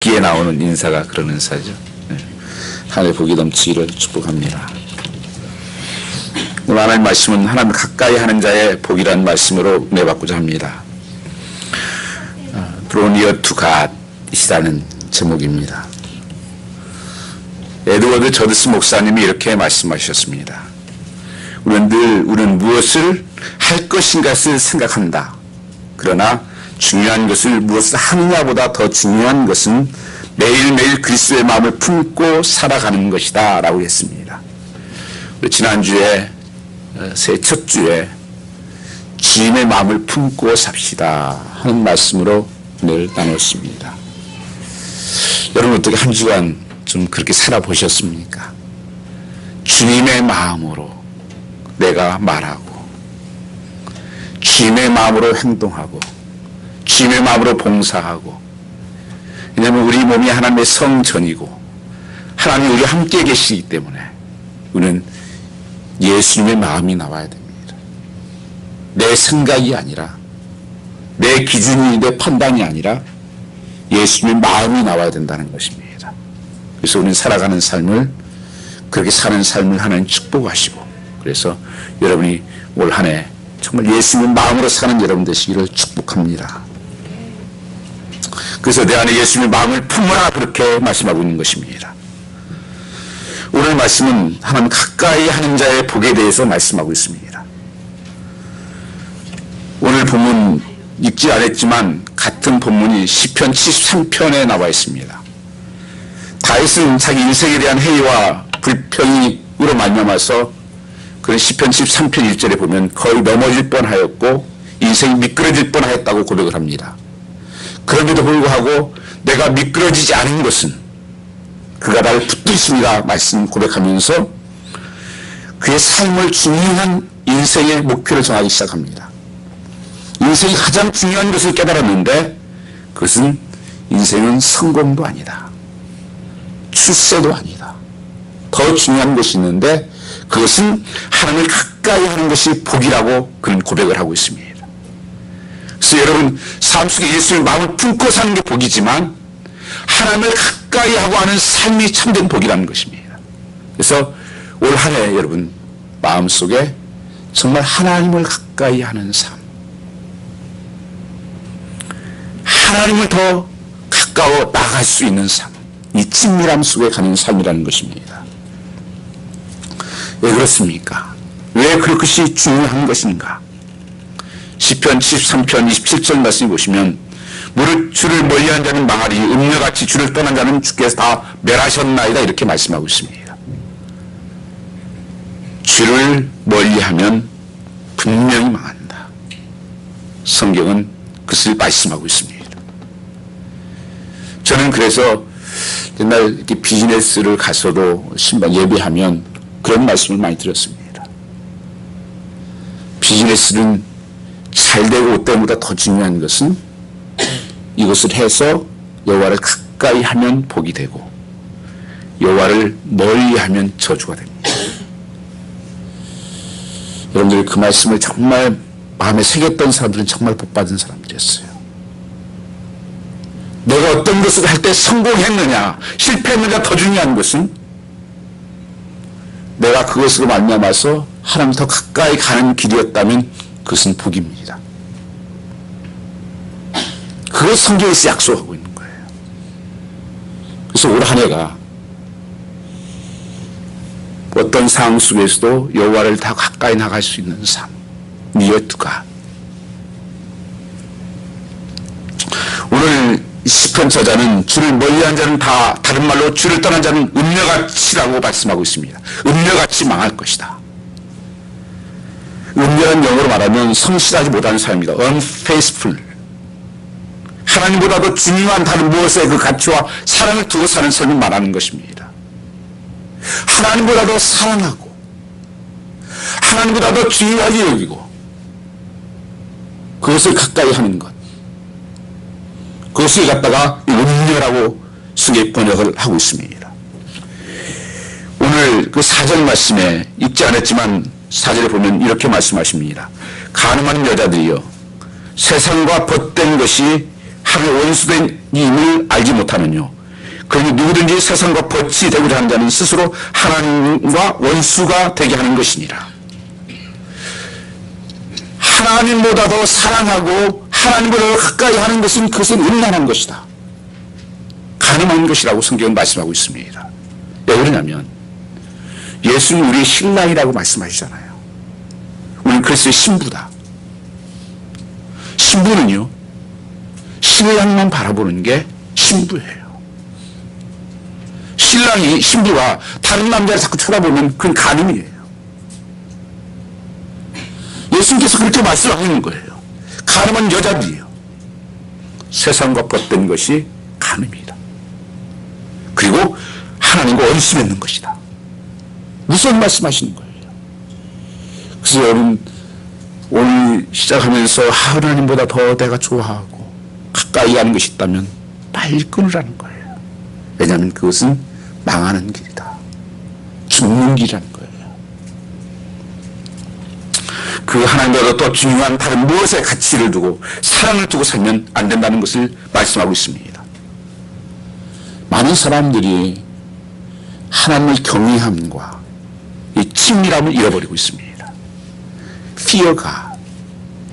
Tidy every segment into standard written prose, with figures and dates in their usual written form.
귀에 나오는 인사가 그런 인사죠. 한 해 복이 넘치기를 축복합니다. 오늘 하나님 말씀은 하나님 가까이 하는 자의 복이라는 말씀으로 은혜 받고자 합니다. Draw near to God 이라는 제목입니다. 에드워드 저드스 목사님이 이렇게 말씀하셨습니다. 우리는 무엇을 할 것인가를 생각한다. 그러나 중요한 것을 무엇을 하느냐보다 더 중요한 것은 매일매일 그리스도의 마음을 품고 살아가는 것이다 라고 했습니다. 지난주에 새해 첫 주에 주님의 마음을 품고 삽시다 하는 말씀으로 늘 나눴습니다. 여러분 어떻게 한 주간 좀 그렇게 살아보셨습니까? 주님의 마음으로 내가 말하고 주님의 마음으로 행동하고 주님의 마음으로 봉사하고, 왜냐하면 우리 몸이 하나님의 성전이고 하나님이 우리와 함께 계시기 때문에 우리는 예수님의 마음이 나와야 됩니다. 내 생각이 아니라, 내 기준이, 내 판단이 아니라 예수님의 마음이 나와야 된다는 것입니다. 그래서 우리는 살아가는 삶을, 그렇게 사는 삶을 하나님 축복하시고, 그래서 여러분이 올 한 해 정말 예수님의 마음으로 사는 여러분 되시기를 축복합니다. 그래서 내 안에 예수님의 마음을 품으라, 그렇게 말씀하고 있는 것입니다. 오늘 말씀은 하나님 가까이 하는 자의 복에 대해서 말씀하고 있습니다. 오늘 본문 읽지 않았지만 같은 본문이 시편 73편에 나와 있습니다. 다윗은 자기 인생에 대한 회의와 불평으로 말미암아서 그런 시편 73편 1절에 보면 거의 넘어질 뻔하였고 인생이 미끄러질 뻔하였다고 고백을 합니다. 그럼에도 불구하고 내가 미끄러지지 않은 것은 그가 나를 붙드십니다 말씀 고백하면서 그의 삶을 중요한 인생의 목표를 정하기 시작합니다. 인생이 가장 중요한 것을 깨달았는데 그것은 인생은 성공도 아니다, 출세도 아니다. 더 중요한 것이 있는데 그것은 하나님을 가까이 하는 것이 복이라고 그런 고백을 하고 있습니다. 그래서 여러분 삶 속에 예수님의 마음을 품고 사는 게 복이지만 하나님을 가까이 하고 하는 삶이 참된 복이라는 것입니다. 그래서 올 한 해 여러분 마음속에 정말 하나님을 가까이 하는 삶, 하나님을 더 가까워 나갈 수 있는 삶, 이 친밀함 속에 가는 삶이라는 것입니다. 왜 그렇습니까? 왜 그것이 중요한 것인가? 시편 73편 27절 말씀 보시면 무릇 주를 멀리한 자는 망하리 음녀같이 주를 떠난 자는 주께서 다 멸하셨나이다 이렇게 말씀하고 있습니다. 주를 멀리하면 분명히 망한다. 성경은 그것을 말씀하고 있습니다. 저는 그래서 옛날 이렇게 비즈니스를 가서도 신방 예배하면 그런 말씀을 많이 드렸습니다. 비즈니스는 잘 되고 못 되는보다 더 중요한 것은 이것을 해서 여호와를 가까이 하면 복이 되고 여호와를 멀리하면 저주가 됩니다. 여러분들이 그 말씀을 정말 마음에 새겼던 사람들은 정말 복받은 사람들이었어요. 내가 어떤 것을 할 때 성공했느냐 실패했느냐 더 중요한 것은 내가 그것으로 말미암아서 하나님 더 가까이 가는 길이었다면 그것은 복입니다. 그걸 성경에서 약속하고 있는 거예요. 그래서 올 한 해가 어떤 상황 속에서도 여호와를 더 가까이 나갈 수 있는 삶, 니어투가. 오늘 시편 저자는 주를 멀리한 자는 다, 다른 말로 주를 떠난 자는 음녀같이라고 말씀하고 있습니다. 음녀같이 망할 것이다. 음녀는 영어로 말하면 성실하지 못하는 사람입니다. unfaithful. 하나님보다도 중요한 다른 무엇의 그 가치와 사랑을 두고 사는 삶을 말하는 것입니다. 하나님보다도 사랑하고 하나님보다도 중요하게 여기고 그것을 가까이 하는 것, 그것을 갖다가 음녀라고 성경 번역을 하고 있습니다. 오늘 그 4절 말씀에 읽지 않았지만 4절에 보면 이렇게 말씀하십니다. 간음하는 여자들이여 세상과 벗된 것이 하나님의 원수된 임을 알지 못하느뇨 그러니 누구든지 세상과 벗이 되고자 하는 자는 스스로 하나님과 원수가 되게 하는 것이니라. 하나님보다 더 사랑하고 하나님보다 더 가까이 하는 것은 그것은 음란한 것이다. 가늠한 것이라고 성경은 말씀하고 있습니다. 왜 그러냐면 예수는 우리의 신랑이라고 말씀하시잖아요. 우리는 그리스도의 신부다. 신부는요, 신랑만 바라보는 게 신부예요. 신랑이, 신부가 다른 남자를 자꾸 쳐다보면 그건 간음이에요. 예수님께서 그렇게 말씀하시는 거예요. 간음은 여자들이에요. 세상과 벗된 것이 간음이다. 그리고 하나님과 원수 맺는 것이다. 무슨 말씀하시는 거예요? 그래서 여러분, 오늘 시작하면서 하나님보다 더 내가 좋아하고 가까이 하는 것이 있다면 빨리 끊으라는 거예요. 왜냐하면 그것은 망하는 길이다. 죽는 길이라는 거예요. 그 하나님보다 더 중요한 다른 무엇에 가치를 두고 사랑을 두고 살면 안 된다는 것을 말씀하고 있습니다. 많은 사람들이 하나님을 경외함과 이 친밀함을 잃어버리고 있습니다. Fear God,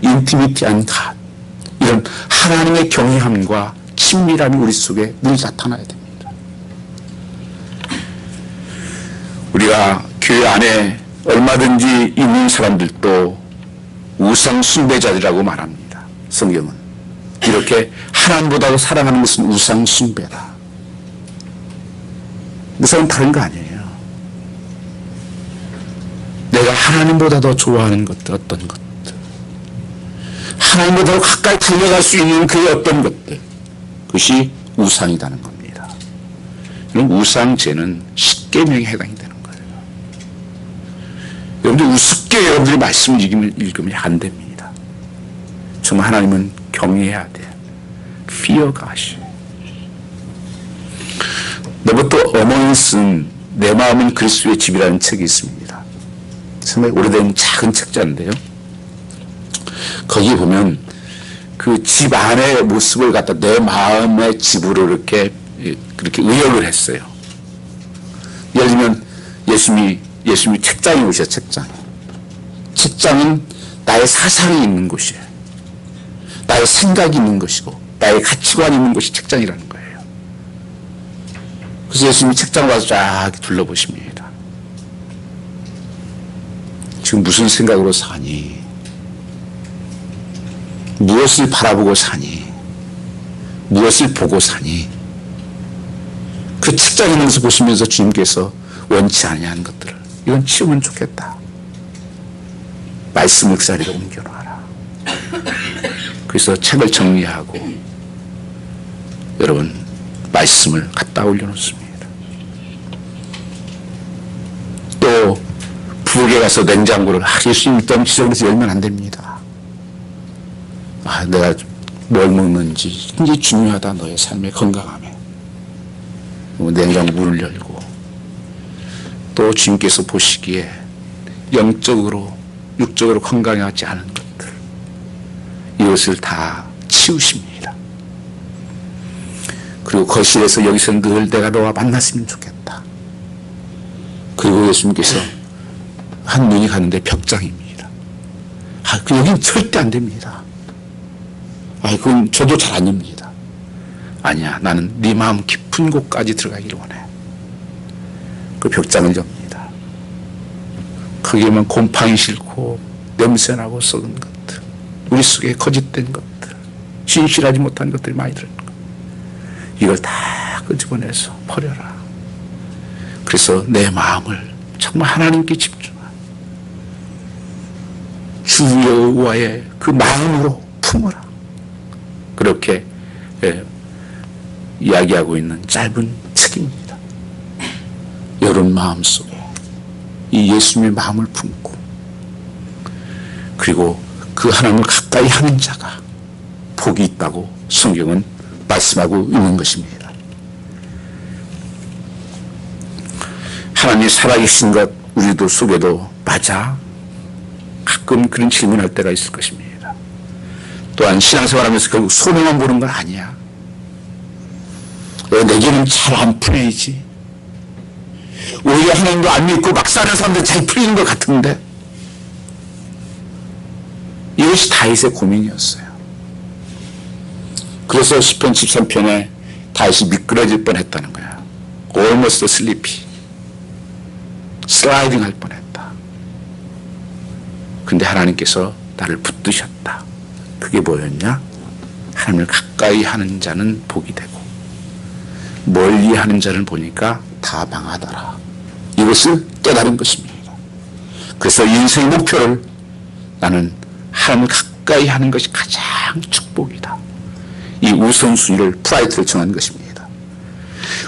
Intimity and God, 이런 하나님의 경외함과 친밀함이 우리 속에 늘 나타나야 됩니다. 우리가 교회 안에 얼마든지 있는 사람들도 우상 숭배자들이라고 말합니다. 성경은 이렇게 하나님보다 더 사랑하는 것은 우상 숭배다. 우상은 다른 거 아니에요. 내가 하나님보다 더 좋아하는 것들, 어떤 것들, 하나님보다 더 가까이 달려갈 수 있는 그 어떤 것들, 그것이 우상이라는 겁니다. 이런 우상죄는 십계명에 해당이 되는 거예요. 여러분들 우습게 여러분들이 말씀을 읽으면 안 됩니다. 정말 하나님은 경외해야 돼요. Fear God. 로버트 어머니 쓴 내 마음은 그리스도의 집이라는 책이 있습니다. 정말 오래된 작은 책자인데요. 거기 보면 그 집 안의 모습을 갖다 내 마음의 집으로 이렇게 의역을 했어요. 예를 들면 예수님이 책장에 오셔, 책장. 책장은 나의 사상이 있는 곳이에요. 나의 생각이 있는 것이고 나의 가치관이 있는 것이 책장이라는 거예요. 그래서 예수님이 책장을 와서 쫙 둘러보십니다. 지금 무슨 생각으로 사니? 무엇을 바라보고 사니? 무엇을 보고 사니? 그 책장에 있는 것을 보시면서 주님께서 원치 아니하는 것들을 이건 치우면 좋겠다. 말씀을 그 자리에 옮겨놔라. 그래서 책을 정리하고 여러분 말씀을 갖다 올려놓습니다. 또 부엌에 가서 냉장고를 예수님 있다면 지저분해서 열면 안 됩니다. 내가 뭘 먹는지 굉장히 중요하다. 너의 삶의 건강함에. 냉장고 문을 열고 또 주님께서 보시기에 영적으로 육적으로 건강하지 않은 것들 이것을 다 치우십니다. 그리고 거실에서 여기서 늘 내가 너와 만났으면 좋겠다. 그리고 예수님께서 한 눈이 가는데 벽장입니다. 여긴 절대 안 됩니다. 그건 저도 잘 안 엽니다. 아니야, 나는 네 마음 깊은 곳까지 들어가기를 원해. 그 벽장을 엽니다. 거기에만 곰팡이 싫고 냄새나고 썩은 것들, 우리 속에 거짓된 것들, 진실하지 못한 것들이 많이 들어있는 것, 이걸 다 끄집어내서 버려라. 그래서 내 마음을 정말 하나님께 집중한 주 여호와의 그 마음으로 품어라. 그렇게 이야기하고 있는 짧은 책입니다. 여러분 마음속에 이 예수님의 마음을 품고 그리고 그 하나님을 가까이 하는 자가 복이 있다고 성경은 말씀하고 있는 것입니다. 하나님이 살아계신 것 우리도 속에도 맞아? 가끔 그런 질문할 때가 있을 것입니다. 또한 신앙생활하면서 결국 손해만 보는 건 아니야. 왜 내게는 잘 안 풀리지? 오히려 하나님도 안 믿고 막 사는 사람들 잘 풀리는 것 같은데. 이것이 다윗의 고민이었어요. 그래서 시편 13편에 다윗이 미끄러질 뻔했다는 거야. almost sleepy. 슬라이딩 할 뻔했다. 근데 하나님께서 나를 붙드셨다. 그게 뭐였냐? 하나님을 가까이 하는 자는 복이 되고 멀리 하는 자를 보니까 다 망하더라. 이것을 깨달은 것입니다. 그래서 인생의 목표를 나는 하나님을 가까이 하는 것이 가장 축복이다. 이 우선순위를 프라이트를 정한 것입니다.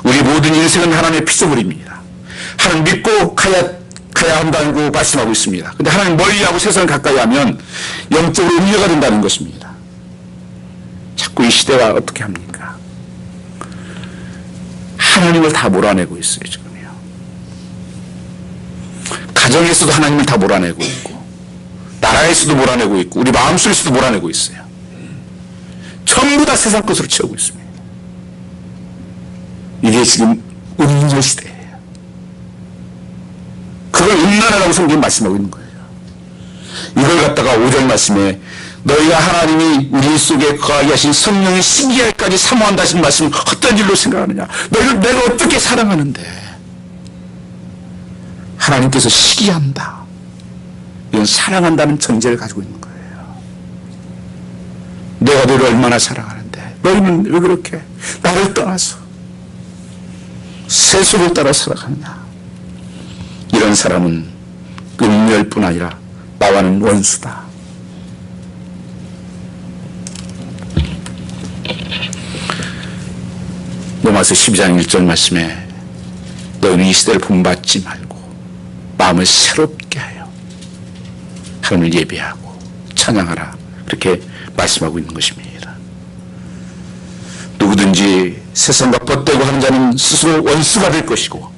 우리 모든 인생은 하나님의 피조물입니다. 하나님 믿고 가야 한다고 말씀하고 있습니다. 그런데 하나님 멀리하고 세상을 가까이 하면 영적으로 음료가 된다는 것입니다. 자꾸 이 시대가 어떻게 합니까? 하나님을 다 몰아내고 있어요, 지금요. 가정에서도 하나님을 다 몰아내고 있고, 나라에서도 몰아내고 있고, 우리 마음속에서도 몰아내고 있어요. 전부 다 세상 것으로 채우고 있습니다. 이게 지금 음녀 시대예요. 그걸 음란하라고 성경이 말씀하고 있는 거예요. 이걸 갖다가 5절 말씀에 너희가 하나님이 우리 속에 거하게 하신 성령의 시기할까지 사모한다 하신 말씀을 헛된 일로 생각하느냐. 너희를 내가 어떻게 사랑하는데 하나님께서 시기한다. 이건 사랑한다는 전제를 가지고 있는 거예요. 내가 너를 얼마나 사랑하는데 너희는 왜 그렇게 나를 떠나서 세속을 따라 살아가느냐. 이런 사람은 음멸뿐 아니라 나와는 원수다. 로마서 12장 1절 말씀에 너희는 이 시대를 본받지 말고 마음을 새롭게 하여 하나님을 예배하고 찬양하라. 그렇게 말씀하고 있는 것입니다. 누구든지 세상과 벗대고 하는 자는 스스로 원수가 될 것이고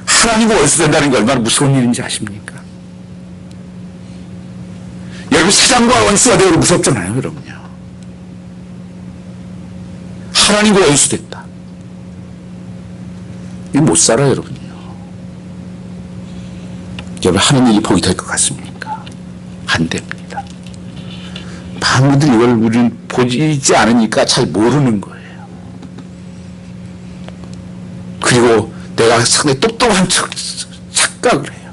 하나님과 원수 된다는 게 얼마나 무서운 일인지 아십니까? 여러분 세상과 원수가 되고 무섭잖아요. 여러분요. 하나님과 원수 됐다. 이거 못 살아요. 여러분요. 여러분 하는 일이 복이 될 것 같습니까? 안 됩니다. 많은 분들이 이걸 우리는 보이지 않으니까 잘 모르는 거예요. 그리고 내가 상당히 똑똑한 착각을 해요.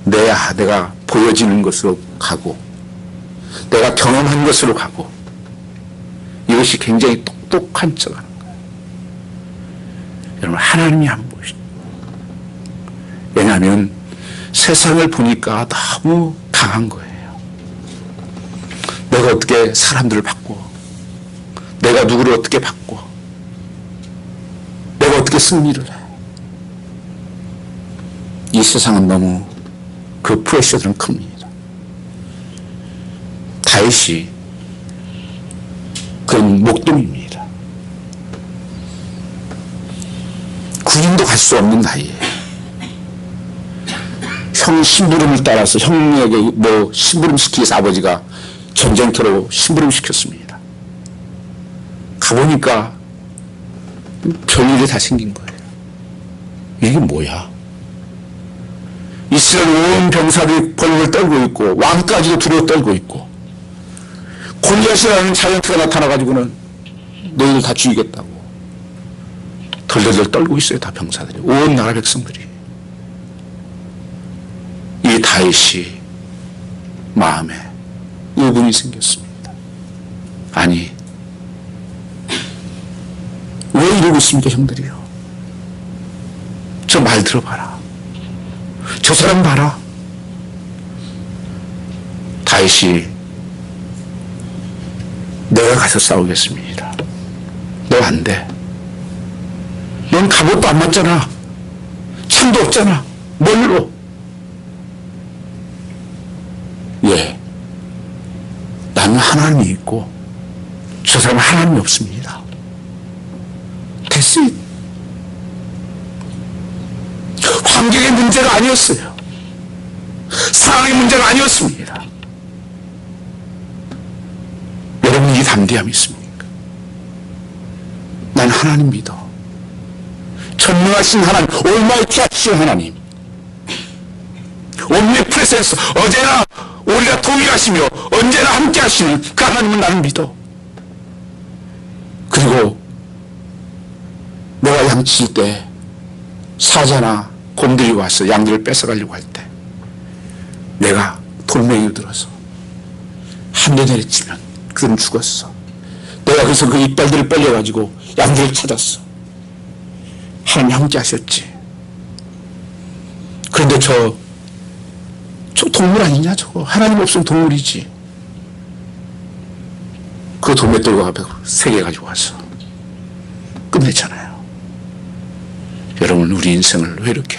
내가 보여지는 것으로 가고 내가 경험한 것으로 가고 이것이 굉장히 똑똑한 척하는 거예요. 여러분 하나님이 안 보시죠. 왜냐하면 세상을 보니까 너무 강한 거예요. 내가 어떻게 사람들을 바꿔, 내가 누구를 어떻게 바꿔, 내가 어떻게 승리를 해. 이 세상은 너무 그 프레셔들은 큽니다. 다윗이 그런 목동입니다. 군인도 갈 수 없는 나이에 형 심부름을 따라서 형에게 심부름 시키기 위해서 아버지가 전쟁터로 심부름 시켰습니다. 가보니까 별일이 다 생긴 거예요. 이게 뭐야? 이스라엘 온 병사들이 벌벌 떨고 있고 왕까지도 두려워 떨고 있고 골리앗이라는 자이언트가 나타나가지고는 너희들 다 죽이겠다고 덜덜덜 떨고 있어요. 다 병사들이, 온 나라 백성들이. 이 다윗이 마음에 의문이 생겼습니다. 아니 왜 이러고 있습니까 형들이요? 저 말 들어봐라. 저 사람 봐라. 다윗이 내가 가서 싸우겠습니다. 너 안 돼. 넌 갑옷도 안 맞잖아. 창도 없잖아. 뭘로? 예. 나는 하나님이 있고 저 사람은 하나님이 없습니다. 됐어요. 환경의 문제가 아니었어요. 상황의 문제가 아니었습니다. 여러분 이 담대함이 있습니까? 난 하나님 믿어. 전능하신 하나님, 올마이티 하신 하나님, 옴니프레센스, 어제나 우리가 동일하시며 언제나 함께 하시는 그 하나님은 나는 믿어. 그리고 내가 양칠 때 사자나 곰들이 와서 양들을 뺏어가려고 할 때 내가 돌멩이를 들어서 한 대 내리치면 그들은 죽었어. 내가 그래서 그 이빨들을 벌려가지고 양들을 찾았어. 하나님 함께 하셨지. 그런데 저 동물 아니냐 저거. 하나님 없으면 동물이지. 그 돌맷돌과 앞에 세 개 가지고 와서 끝냈잖아요. 여러분, 우리 인생을 왜 이렇게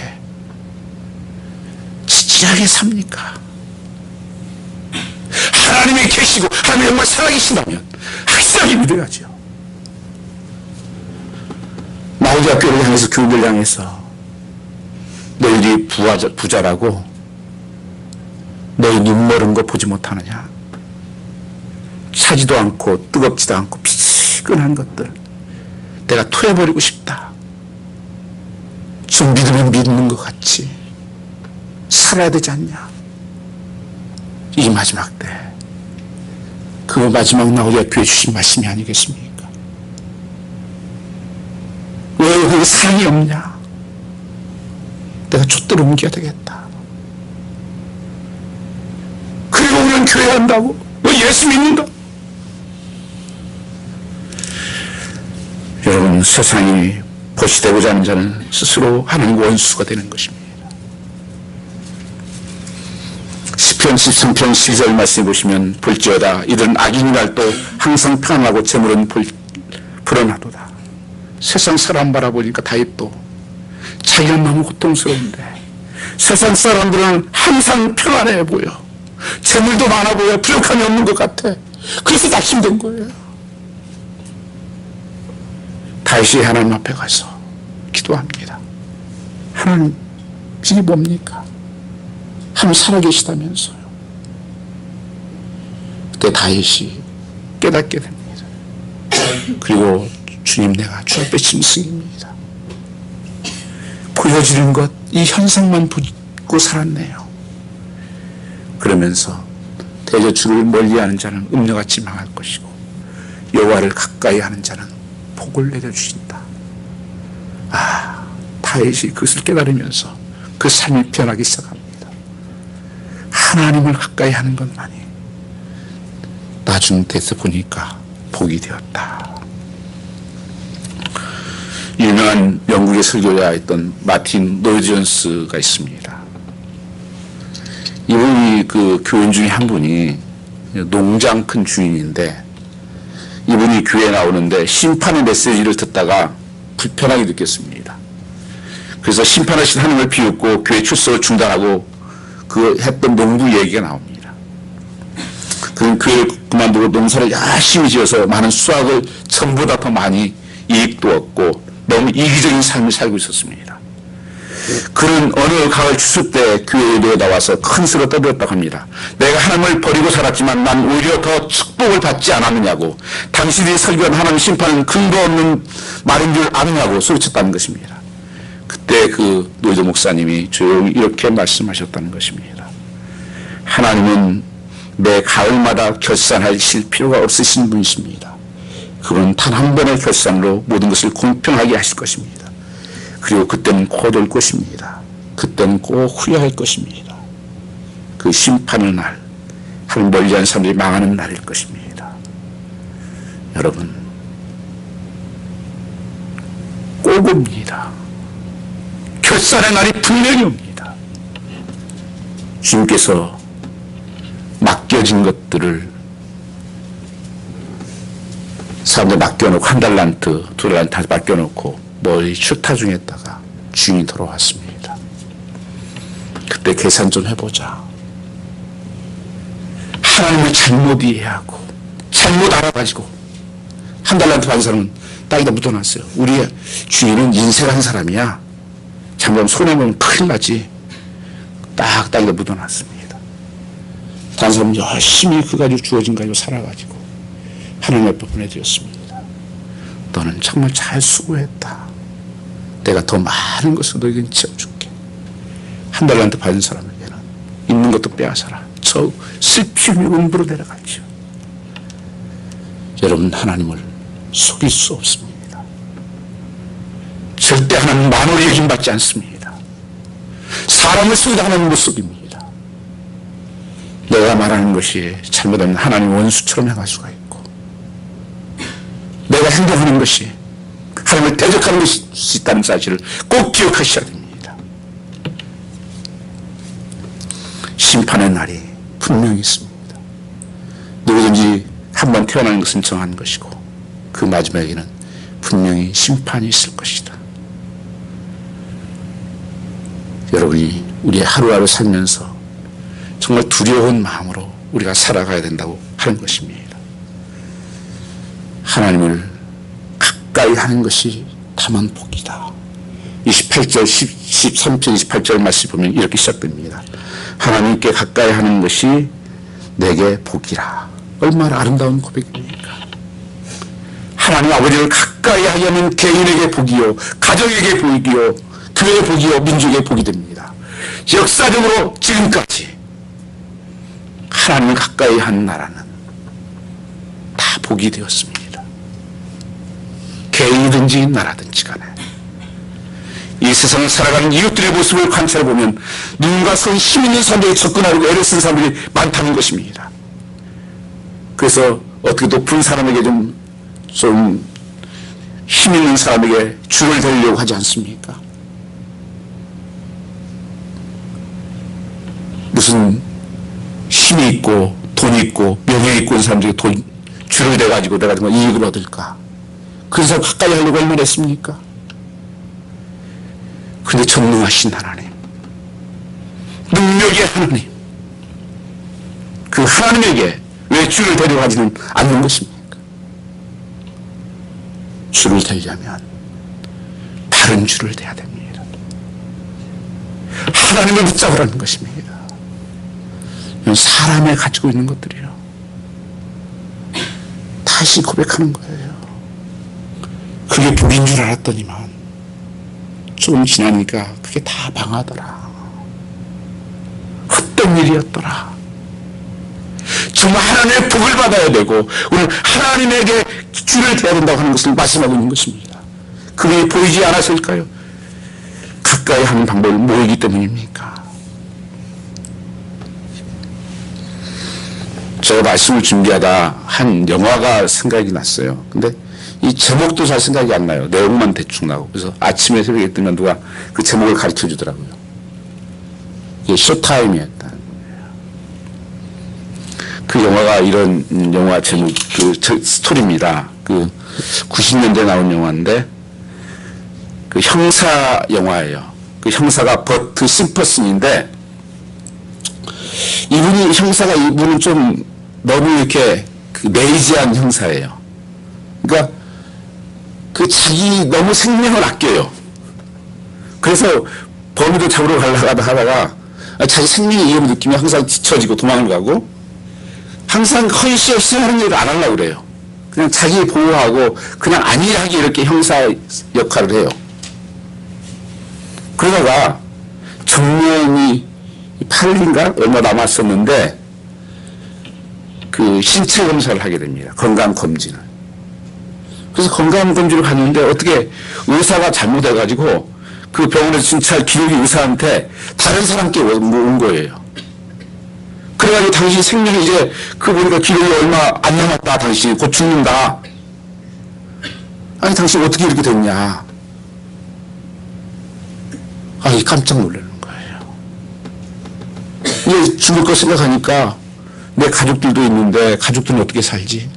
지질하게 삽니까? 하나님이 계시고 하나님이 정말 살아계시다면 확실하게 믿어야죠. 마을대학교를 향해서 교인들 향해서 너희들이 부자라고 너희 눈 멀은 거 보지 못하느냐? 차지도 않고 뜨겁지도 않고 피근한 것들 내가 토해버리고 싶다. 좀 믿으면 믿는 것 같이 살아야 되지 않냐? 이 마지막 때, 그 마지막 마을대학교에 주신 말씀이 아니겠습니까? 왜 그 사랑이 없냐? 내가 촛대로 옮겨야 되겠다. 그리고 우리는 교회 한다고? 너 예수 믿는다? 여러분, 세상이 벗이 되고자 하는 자는 스스로 하나님 원수가 되는 것입니다. 시편 13편 12절 말씀해 보시면 볼지어다 이들은 악인이 날도 항상 평안하고 재물은 불어나도다. 세상 사람 바라보니까 다윗도 자기가 너무 고통스러운데 세상 사람들은 항상 평안해 보여. 재물도 많아 보여. 부족함이 없는 것 같아. 그래서 다 힘든 거예요. 다윗이 하나님 앞에 가서 기도합니다. 하나님, 이게 뭡니까? 하나님 살아계시다면서요. 그때 다윗이 깨닫게 됩니다. 그리고 주님, 내가 주 앞에 짐승입니다. 보여지는 것, 이 현상만 보고 살았네요. 그러면서 대저 주를 멀리하는 자는 음녀같이 망할 것이고 여호와를 가까이 하는 자는 복을 내려주신다. 아, 다윗이 그것을 깨달으면서 그 삶이 변하기 시작합니다. 하나님을 가까이 하는 것만이 나중 돼서 보니까 복이 되었다. 유명한 영국의 설교자였던 마틴 노이존스가 있습니다. 이분이 그 교인 중에 한 분이 농장 큰 주인인데 이분이 교회에 나오는데 심판의 메시지를 듣다가 불편하게 느꼈습니다. 그래서 심판하신 하나님을 비웃고 교회 출석을 중단하고 그 했던 농부 얘기가 나옵니다. 그는 교회를 그만두고 농사를 열심히 지어서 많은 수확을 전보다 더 많이 이익도 얻고 너무 이기적인 삶을 살고 있었습니다. 그는 어느 가을 추수 때 교회에 나와서 큰 소리로 떠들었다고 합니다. 내가 하나님을 버리고 살았지만 난 오히려 더 축복을 받지 않았느냐고, 당신이 설교한 하나님 심판은 근거 없는 말인 줄 아느냐고 소리쳤다는 것입니다. 그때 그 노이조 목사님이 조용히 이렇게 말씀하셨다는 것입니다. 하나님은 매 가을마다 결산하실 필요가 없으신 분이십니다. 그분은 단 한 번의 결산으로 모든 것을 공평하게 하실 것입니다. 그리고 그때는 곧 올 것입니다. 그때는 꼭 후회할 것입니다. 그 심판의 날, 하나님 멀리한 사람들이 망하는 날일 것입니다. 여러분, 꼭 옵니다. 결산의 날이 분명히 옵니다. 주님께서 맡겨진 것들을 사람들 맡겨놓고 한 달란트, 두 달란트 맡겨놓고 머리 추타 중에다가 주인이 돌아왔습니다. 그때 계산 좀 해보자. 하나님을 잘못 이해하고 잘못 알아가지고 한 달란트 받은 사람은 땅에다 묻어놨어요. 우리 주인은 인색한 사람이야. 잘못 손해보면 큰일 나지. 딱 땅에다 묻어놨습니다. 다른 사람은 열심히 그 가지고 주어진 가지고 살아가지고 하나님 앞에 보내드렸습니다. 너는 정말 잘 수고했다. 내가 더 많은 것을 너에게 지어줄게. 한 달란트 받은 사람에게는 있는 것도 빼앗아라. 저 슬픔이 음부로 내려가죠. 여러분, 하나님을 속일 수 없습니다. 절대 하나님은 만으로 여김받지 않습니다. 사람을 속이다 하나님 못 속입니다. 내가 말하는 것이 잘못하면 하나님 원수처럼 행할 수가 있고, 내가 행동하는 것이 하나님을 대적하는 것이 있다는 사실을 꼭 기억하셔야 됩니다. 심판의 날이 분명히 있습니다. 누구든지 한 번 태어나는 것은 정한 것이고 그 마지막에는 분명히 심판이 있을 것이다. 여러분이 우리의 하루하루 살면서 정말 두려운 마음으로 우리가 살아가야 된다고 하는 것입니다. 하나님을 가까이 하는 것이 다만 복이다. 28절, 13절, 28절 말씀 보면 이렇게 시작됩니다. 하나님께 가까이 하는 것이 내게 복이라. 얼마나 아름다운 고백입니까? 하나님 아버지를 가까이 하려면 개인에게 복이요, 가정에게 복이요, 교회의 복이요, 민족의 복이 됩니다. 역사적으로 지금까지 하나님을 가까이 하는 나라는 다 복이 되었습니다. 개인이든지 나라든지 간에 이 세상을 살아가는 이웃들의 모습을 관찰해보면 누군가 손 힘 있는 사람들이 접근하려고 애를 쓴 사람들이 많다는 것입니다. 그래서 어떻게 높은 사람에게 좀 힘 있는 사람에게 줄을 대려고 하지 않습니까? 무슨 힘이 있고 돈이 있고 명예 있고 있는 사람들이 줄을 대가지고 내가 정말 이익을 얻을까? 그래서 가까이 하려고 얼마나 했습니까? 그런데 전능하신 하나님, 능력의 하나님, 그 하나님에게 왜 줄을 데려가지는 않는 것입니까? 줄을 대려면 다른 줄을 대야 됩니다. 하나님을 붙잡으라는 것입니다. 이건 사람이 가지고 있는 것들이요, 다시 고백하는 거예요. 그게 복인 줄 알았더니만 좀 지나니까 그게 다 망하더라. 헛된 일이었더라. 정말 하나님의 복을 받아야 되고 오늘 하나님에게 줄을 대야 된다고 하는 것을 말씀하고 있는 것입니다. 그게 보이지 않았을까요? 가까이 하는 방법을 모르기 때문입니까? 제가 말씀을 준비하다 한 영화가 생각이 났어요. 근데 이 제목도 잘 생각이 안 나요. 내용만 대충 나고. 그래서 아침에 새벽에 뜨면 누가 그 제목을 가르쳐 주더라고요. 이게 쇼타임이었다. 그 영화가 이런 영화 제목, 스토리입니다. 90년대에 나온 영화인데, 형사 영화예요. 그 형사가 버트 심퍼슨인데, 이분은 좀 너무 이렇게 레이지한 형사예요. 그러니까, 자기 너무 생명을 아껴요. 그래서 범인을 잡으러 가려고 하다가 자기 생명의 위험을 느끼면 항상 뒤처지고 도망을 가고, 항상 헌시에 희생하는 일을 안 하려고 그래요. 그냥 자기 보호하고 그냥 안일하게 이렇게 형사 역할을 해요. 그러다가 정년이 8일인가 얼마 남았었는데 신체 검사를 하게 됩니다. 건강검진을. 그래서 건강검진을 갔는데 어떻게 의사가 잘못해가지고 그 병원에서 진찰 기록이 의사한테 다른 사람께 온 거예요. 그래가지고 당신 생명이 이제 보니까 기록이 얼마 안 남았다. 당신이 곧 죽는다. 아니 당신 어떻게 이렇게 됐냐. 아니 깜짝 놀라는 거예요. 이제 죽을 거 생각하니까 내 가족들도 있는데 가족들은 어떻게 살지?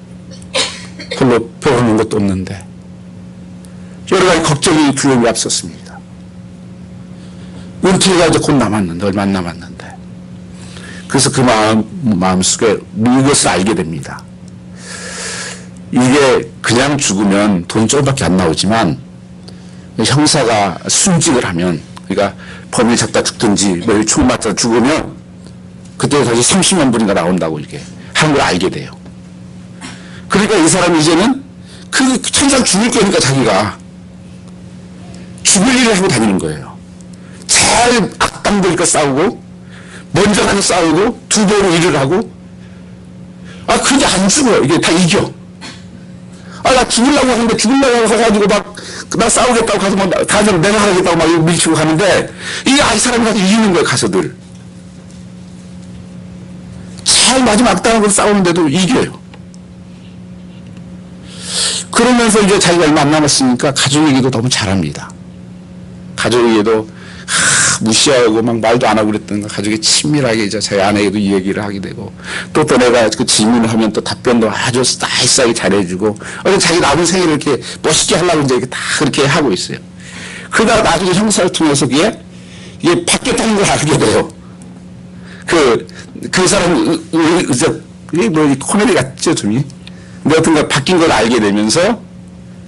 별로 배우는 것도 없는데 여러 가지 걱정이 두려움이 앞섰습니다. 은퇴가 이제 곧 남았는데 얼마 안 남았는데 그래서 그 마음속에 이것을 알게 됩니다. 이게 그냥 죽으면 돈 조금밖에 안 나오지만 형사가 순직을 하면, 그러니까 범인 잡다 죽든지 총 맞다 죽으면 그때 다시 30만 불인가 나온다고 이렇게 하는 걸 알게 돼요. 그러니까 이 사람이 이제는 그 천상 죽을 거니까 자기가 죽을 일을 하고 다니는 거예요. 제일 악당들과 싸우고 먼저 가서 싸우고 두 배로 일을 하고 그게 안 죽어. 이게 다 이겨. 나 죽으려고 하는데 죽으려고 해가지고 나 싸우겠다고 가서 가서 내가 하겠다고 막 밀치고 가는데 이 사람이 가서 이기는 거예요. 가서들 제일 마지막 악당하고 싸우는데도 이겨요. 그러면서 이제 자기가 얼마 안 남았으니까 가족에게도 너무 잘합니다. 가족에게도 무시하고 막 말도 안 하고 그랬던 거 가족이 친밀하게 이제 자기 아내에게도 이 얘기를 하게 되고 또 내가 그 질문을 하면 또 답변도 아주 나이스하게 잘해주고 자기 남은 생일을 이렇게 멋있게 하려고 이제 다 그렇게 하고 있어요. 그러다가 나중에 형사를 통해서 이게 바뀌었다는 걸 알게 돼요. 그 사람 이게 뭐 코미디 같죠 좀이. 근데 어떤가 바뀐 걸 알게 되면서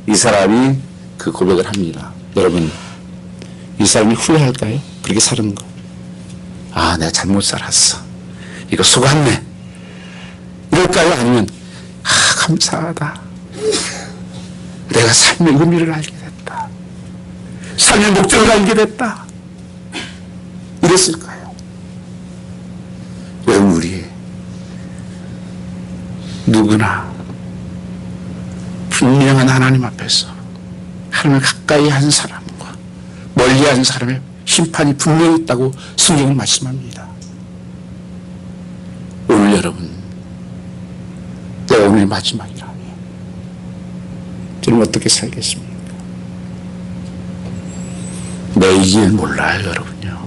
이 사람이 그 고백을 합니다. 여러분 이 사람이 후회할까요? 그렇게 사는 거. 내가 잘못 살았어. 이거 속았네. 이럴까요? 아니면 감사하다. 내가 삶의 의미를 알게 됐다. 삶의 목적을 알게 됐다. 이랬을까요? 여러분 우리 누구나 분명한 하나님 앞에서 하나님을 가까이 한 사람과 멀리 한 사람의 심판이 분명히 있다고 성경은 말씀합니다. 오늘 여러분 내가 오늘 마지막이라면 저는 어떻게 살겠습니까? 내일 몰라요 여러분요.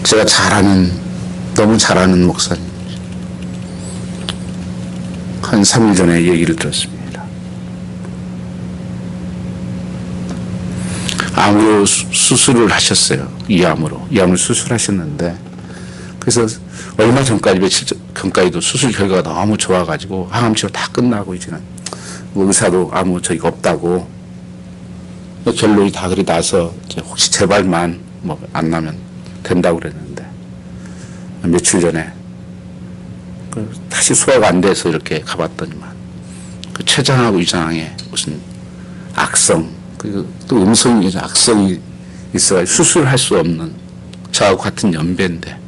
제가 너무 잘 아는 목사님 한 3일 전에 얘기를 들었습니다. 암으로 수술을 하셨어요. 이암으로 수술하셨는데 그래서 얼마 전까지 며칠 전까지도 수술 결과가 너무 좋아가지고 항암치료 다 끝나고 이제는 뭐 의사도 아무 저기가 없다고 결론이 다 그리 나서 혹시 제발만 뭐 안 나면 된다고 그랬는데 며칠 전에 다시 소화가 안 돼서 이렇게 가봤더니만 그 췌장하고 위장에 무슨 악성 또 음성이 악성이 있어가지고 수술할 수 없는 저하고 같은 연배인데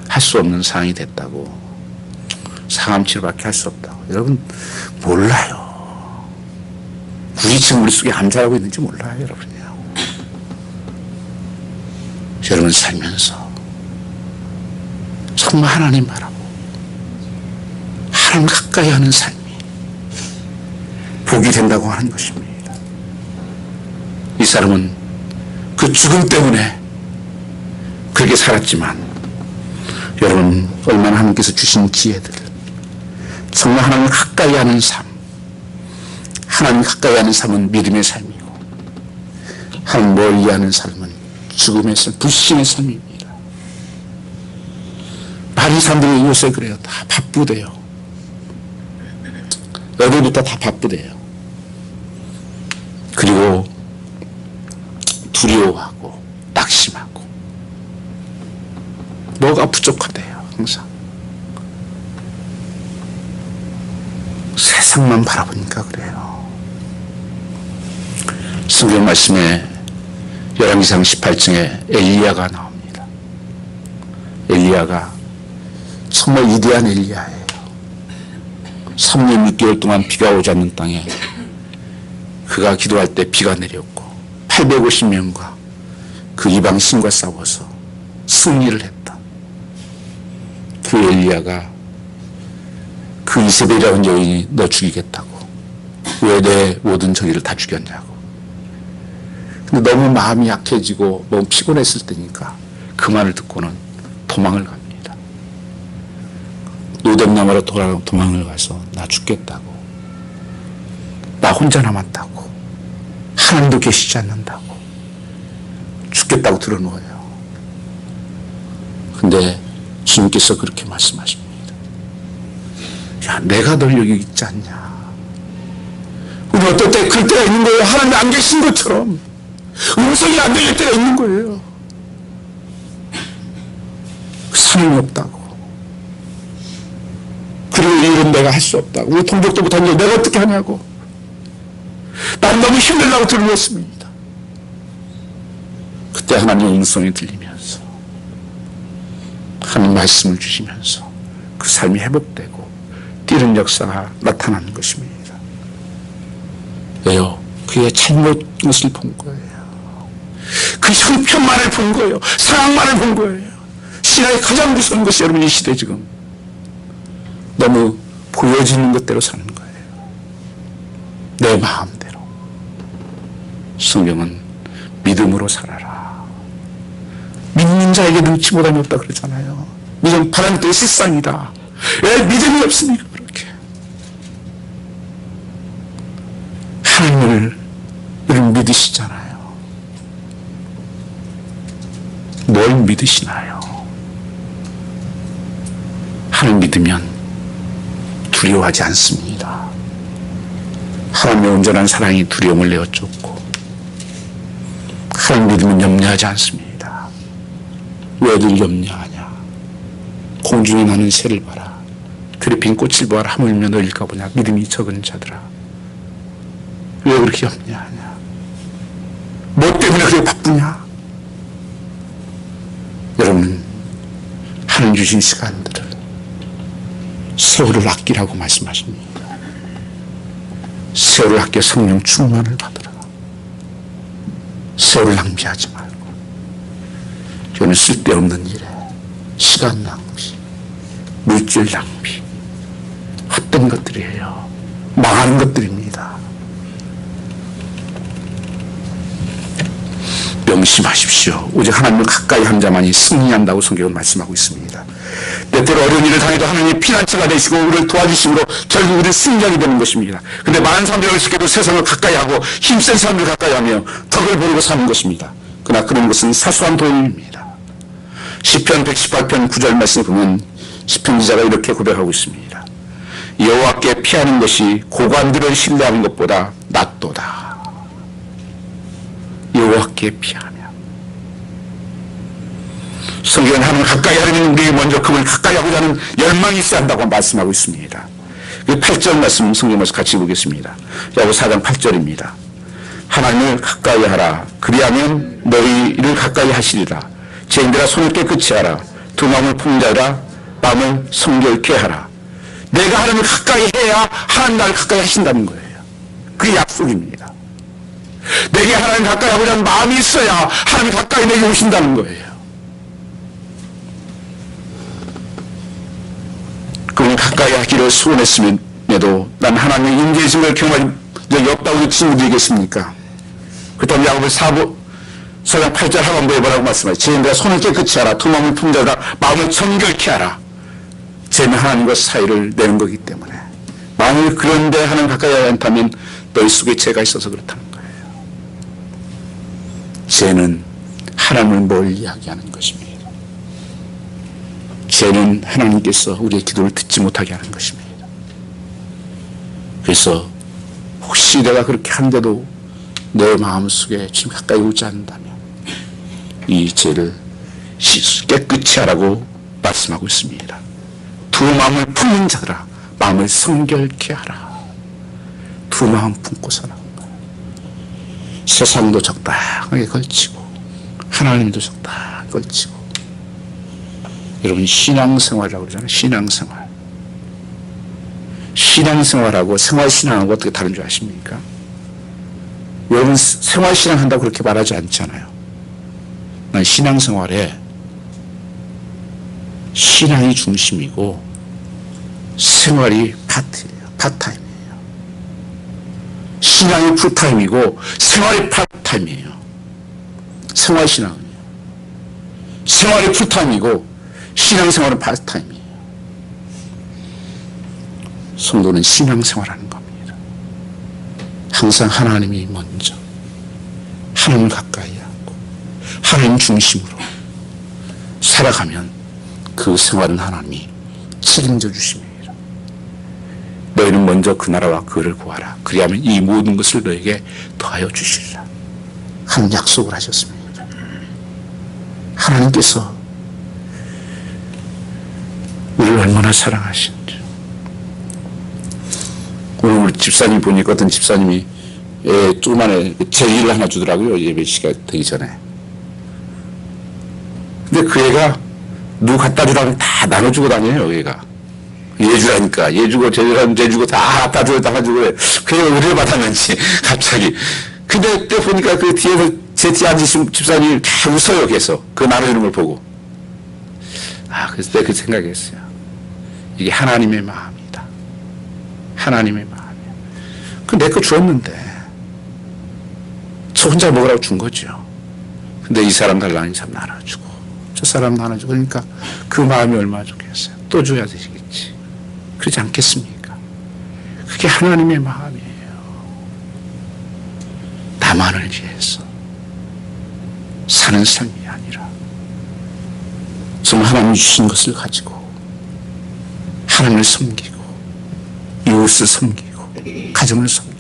할 수 없는 상황이 됐다고 상암치료밖에 할 수 없다고. 여러분 몰라요. 우리 지금 머릿속에 암 자라고 있는지 몰라요 여러분이요. 여러분 살면서 정말 하나님 바라고 하나님 가까이 하는 삶이 복이 된다고 하는 것입니다. 이 사람은 그 죽음 때문에 그렇게 살았지만 여러분 얼마나 하나님께서 주신 기회들 정말 하나님을 가까이 하는 삶 하나님 가까이 하는 삶은 믿음의 삶이고 하나님 멀리 하는 삶은 죽음의 삶 불신의 삶입니다. 많은 사람들이 요새 그래요. 다 바쁘대요. 어디부터 다 바쁘대요. 그리고 두려워하고 낙심하고 뭐가 부족하대요. 항상 세상만 바라보니까 그래요. 성경 말씀에 열왕기상 18장에 엘리야가 나옵니다. 엘리야가 정말 위대한 엘리야예요. 3년 6개월 동안 비가 오지 않는 땅에 그가 기도할 때 비가 내렸고 850명과 그 이방 신과 싸워서 승리를 했다. 그 엘리야가 그 이세벨이라는 여인이 너 죽이겠다고. 왜 내 모든 저기를 다 죽였냐고. 근데 너무 마음이 약해지고 너무 피곤했을 때니까 그 말을 듣고는 도망을 갑니다. 노뎀나무로 도망을 가서 나 죽겠다고. 나 혼자 남았다고. 하나님도 계시지 않는다고. 죽겠다고 들어놓아요. 근데 주님께서 그렇게 말씀하십니다. 야, 내가 널 여기 있지 않냐. 우리 어떨 때 그럴 때가 있는 거예요. 하나님 안 계신 것처럼. 음성이 안 들릴 때가 있는 거예요. 사람이 없다고. 그리고 내가 할 수 없다고. 우리 동족도 못한 일 내가 어떻게 하냐고. 난 너무 힘들다고 들렸습니다. 그때 하나님의 음성이 들리면서 하나님 말씀을 주시면서 그 삶이 회복되고 뛰는 역사가 나타나는 것입니다. 왜요? 그의 잘못을 본 거예요. 그 형편만을 본 거예요. 상황만을 본 거예요. 신앙이 가장 무서운 것이 여러분 이 시대 지금 너무 보여지는 것대로 사는 거예요. 내 마음대로. 성경은 믿음으로 살아라. 믿는 자에게 능치 못함이 없다 그러잖아요. 믿음 바람 때의 실상이다. 왜 믿음이 없으니까 그렇게. 하나님을 여러분 믿으시잖아요. 뭘 믿으시나요? 하나님 믿으면 두려워하지 않습니다. 하나님의 온전한 사랑이 두려움을 내어쫓고 하나님 믿으면 염려하지 않습니다. 왜들 염려하냐? 공중에 나는 새를 봐라. 들에 핀 꽃을 보아라. 하물며 너일까 보냐. 믿음이 적은 자들아. 왜 그렇게 염려하냐? 뭐 때문에 그렇게 바쁘냐? 여러분은 하나님 주신 시간들을 세월을 아끼라고 말씀하십니다. 세월을 아껴 성령 충만을 받으라. 세월을 낭비하지 말고. 저는 쓸데없는 일에 시간 낭비, 물질 낭비, 헛된 것들이에요. 망하는 것들입니다. 명심하십시오. 오직 하나님을 가까이 한 자만이 승리한다고 성경은 말씀하고 있습니다. 때때로 어려운 일을 당해도 하나님이 피난처가 되시고 우리를 도와주심으로 결국 우리는 승리하게 되는 것입니다. 그런데 많은 사람들이 어떻게도 세상을 가까이 하고 힘센 사람들을 가까이 하며 덕을 부리고 사는 것입니다. 그러나 그런 것은 사소한 도움입니다. 시편 118편 9절 말씀을 보면 시편 기자가 이렇게 고백하고 있습니다. 여호와께 피하는 것이 고관들을 신뢰하는 것보다 낫도다. 여호와께 피하며. 성경은 하나님을 가까이 하려면 우리에게 먼저 그분을 가까이 하고자 하는 열망이 있어야 한다고 말씀하고 있습니다. 8절 말씀 성경 말씀 같이 보겠습니다. 야고보 4장 8절입니다. 하나님을 가까이 하라. 그리하면 너희를 가까이 하시리라. 죄인들아 손을 깨끗이 하라. 두 마음을 품은 자라 마음을 성결케 하라. 내가 하나님을 가까이 해야 하나님 나를 가까이 하신다는 거예요. 그게 약속입니다. 내게 하나님 가까이 하고자 하는 마음이 있어야 하나님 가까이 내게 오신다는 거예요. 그분이 가까이 하기를 소원했음에도 난 하나님의 임재하신 걸 경험한 적이 없다고 친구들이겠습니까? 그렇다면 야고보 4장 8절 하반부에 뭐라고 말씀하죠? 죄인들아 손을 깨끗이 하라. 두 마음을 품은 자라 마음을 정결케 하라. 죄는 하나님과 사이를 내는 거기 때문에 만일 그런데 하나님 가까이 하지 않다면 너희 속에 죄가 있어서 그렇다는 거예요. 죄는 하나님을 멀리하게 하는 것입니다. 죄는 하나님께서 우리의 기도를 듣지 못하게 하는 것입니다. 그래서 혹시 내가 그렇게 한데도 내 마음속에 주님 가까이 오지 않는다면 이 죄를 깨끗이 하라고 말씀하고 있습니다. 두 마음을 품는 자들아 마음을 성결케 하라. 두 마음 품고 사는 거예요. 세상도 적당하게 걸치고 하나님도 적당하게 걸치고. 여러분 신앙생활이라고 그러잖아요. 신앙생활. 신앙생활하고 생활신앙하고 어떻게 다른 줄 아십니까? 여러분 생활신앙 한다고 그렇게 말하지 않잖아요. 난 신앙생활에 신앙이 중심이고 생활이 파트예요. 파타임이에요. 신앙이 풀타임이고 생활이 파타임이에요. 생활신앙은요. 생활이 풀타임이고 신앙생활은 파트타임이에요. 성도는 신앙생활하는 겁니다. 항상 하나님이 먼저 하나님을 가까이 하고 하나님 중심으로 살아가면 그 생활은 하나님이 책임져 주십니다. 너희는 먼저 그 나라와 그를 구하라. 그리하면 이 모든 것을 너에게 더하여 주시리라. 하는 약속을 하셨습니다. 하나님께서 우리를 얼마나 사랑하신지 우리 집사님 보니까 어떤 집사님이 조그만한 제의를 하나 주더라고요. 예배 시간 되기 전에. 근데 그 애가 누구 갖다 주라면 다 나눠주고 다녀요, 얘가. 예주라니까. 예주고, 제주라면 제주고 다 갖다 주고 그래. 그게 의뢰를 받았는지, 갑자기. 근데 때 보니까 그 뒤에서 제 뒤에 앉으신 집사님이 다 웃어요, 계속. 그 나눠주는 걸 보고. 그래서 내가 그 생각했어요. 이게 하나님의 마음이다. 하나님의 마음이야. 내 거 주었는데. 저 혼자 먹으라고 준 거죠. 근데 이 사람 달라는 사람 나눠주고, 저 사람 나눠주고, 그러니까 그 마음이 얼마나 좋겠어요. 또 줘야 되시겠지. 그렇지 않겠습니까? 그게 하나님의 마음이에요. 나만을 위해서 사는 삶이 아니라 정말 하나님 주신 것을 가지고 하나님을 섬기고 이웃을 섬기고 가정을 섬기고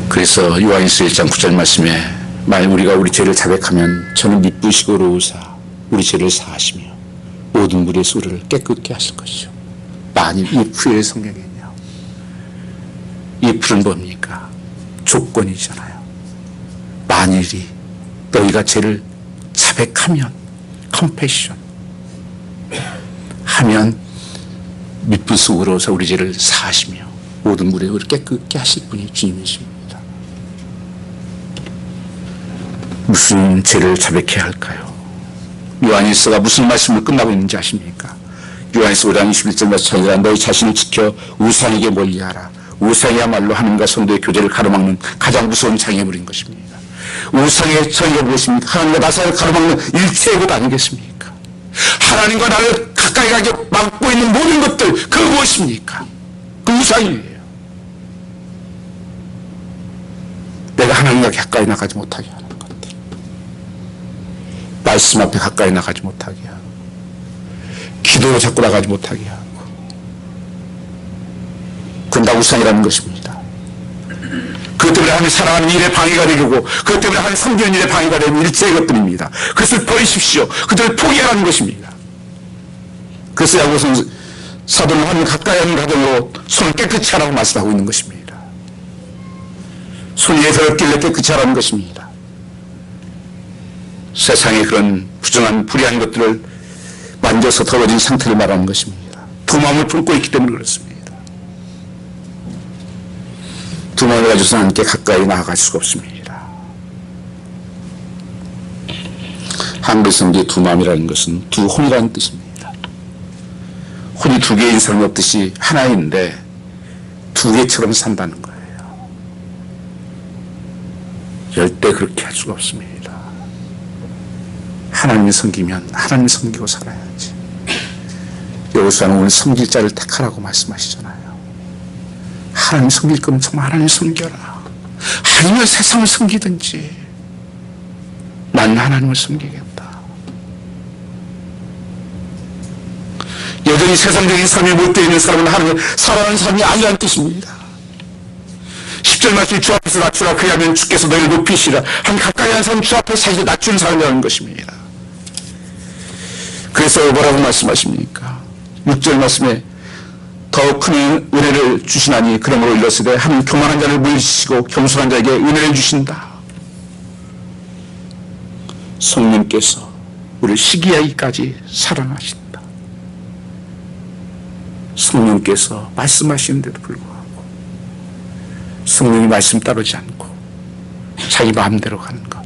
그래서 요한일서 1장 9절 말씀에 만약 우리가 우리 죄를 자백하면 저는 미쁘시고 의로우사 우리 죄를 사하시며 모든 물에서 우리를 깨끗게 하실 것이죠. 만일 if의 성경이냐. if는 뭡니까? 조건이잖아요. 만일이 너희가 죄를 자백하면 컴패션 하면 미쁘시고 의로우사 우리 죄를 사하시며 모든 물에 우리를 깨끗게 하실 분이 주님이십니다. 무슨 죄를 자백해야 할까요? 요한일서가 무슨 말씀을 끝나고 있는지 아십니까? 요한일서 5장 21절 말씀에 너희 자신을 지켜 우상에게 멀리하라. 우상이야말로 하나님과 성도의 교제를 가로막는 가장 무서운 장애물인 것입니다. 우상의 정의가 무엇입니까? 하나님과 나 사이를 가로막는 일체의 것 아니겠습니까? 하나님과 나를 가까이 가게 막고 있는 모든 것들 그 무엇입니까? 그 우상이에요. 내가 하나님과 가까이 나가지 못하게 하는 것들, 말씀 앞에 가까이 나가지 못하게 하고 기도로 자꾸 나가지 못하게 하고 그건 다 우상이라는 것입니다. 그것 때문에 하나님 사랑하는 일에 방해가 되고 그것 때문에 하나님 섬기는 일에 방해가 되는 일체의 것들입니다. 그것을 버리십시오. 그들을 포기하라는 것입니다. 그래서 야고보서는 사도는 하나님 가까이 하는 가정으로 손을 깨끗이 하라고 말씀하고 있는 것입니다. 손이 더럽길래 깨끗이 하라는 것입니다. 세상의 그런 부정한 불의한 것들을 만져서 더러워진 상태를 말하는 것입니다. 두 마음을 품고 있기 때문에 그렇습니다. 두 마음을 가지고서 하나님께 가까이 나아갈 수가 없습니다. 한글 성경의 두 마음이라는 것은 두 혼이라는 뜻입니다. 혼이 두 개인 사람이 없듯이 하나인데 두 개처럼 산다는 거예요. 절대 그렇게 할 수가 없습니다. 하나님을 섬기면 하나님을 섬기고 살아야지. 여호수아는 오늘 섬길 자를 택하라고 말씀하시잖아요. 하나님 섬길 거면 정말 하나님 섬겨라. 아니면 세상을 섬기든지 난 하나님을 섬기겠다. 여전히 세상적인 삶에 몰두해 있는 사람은 하나님을 사랑하는 사람이 아니라는 뜻입니다. 10절 말씀이 주 앞에서 낮추라 그리하면 주께서 너희를 높이시라. 한 가까이 한 사람 주 앞에서 사실 낮추는 사람이라는 것입니다. 그래서 뭐라고 말씀하십니까? 6절 말씀에 더 큰 은혜를 주시나니 그러므로 일렀으되 하나님 교만한 자를 물리치시고 겸손한 자에게 은혜를 주신다. 성령께서 우리를 시기하기까지 사랑하신다. 성령께서 말씀하시는데도 불구하고 성령이 말씀 따르지 않고 자기 마음대로 가는 것.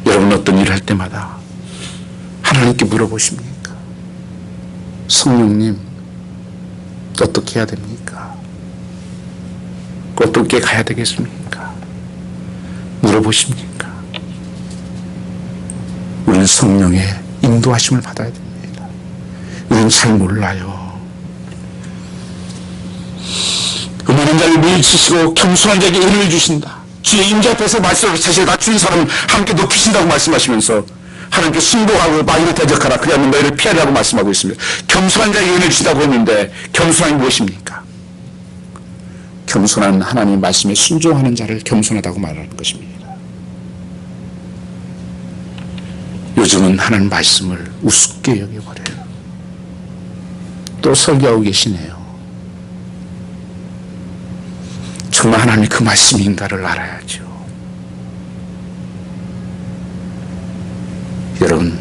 여러분 어떤 일을 할 때마다 하나님께 물어보십니까? 성령님 어떻게 해야 됩니까? 어떻게 가야 되겠습니까? 물어보십니까? 우리는 성령의 인도하심을 받아야 됩니다. 우리는 잘 몰라요. 교만한 자를 물리치시고 겸손한 자에게 은혜를 주신다. 주의 임재 앞에서 말씀을 사실 낮추는 사람을 함께 높이신다고 말씀하시면서 하나님께 순복하고 마귀를 대적하라 그리하면 너희를 피하라고 말씀하고 있습니다. 겸손한 자에게 은혜를 주시다고 했는데 겸손함이 무엇입니까? 겸손한 하나님의 말씀에 순종하는 자를 겸손하다고 말하는 것입니다. 요즘은 하나님 말씀을 우습게 여겨버려요. 또 설교하고 계시네요. 정말 하나님이 그 말씀인가를 알아야죠. 여러분,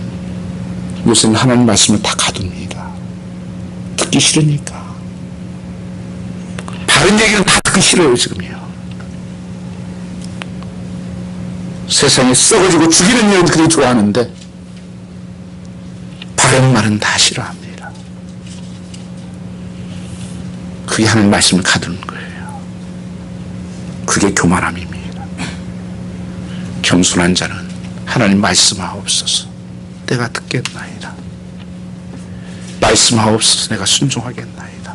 요새는 하나님 말씀을 다 가둡니다. 듣기 싫으니까. 바른 얘기는 다 듣기 싫어요, 지금요. 세상에 썩어지고 죽이는 일은 그리 좋아하는데 바른 말은 다 싫어합니다. 그게 하나님 말씀을 가두는 거예요. 그게 교만함입니다. 겸손한 자는 하나님 말씀하옵소서 내가 듣겠나이다. 말씀하옵소서 내가 순종하겠나이다.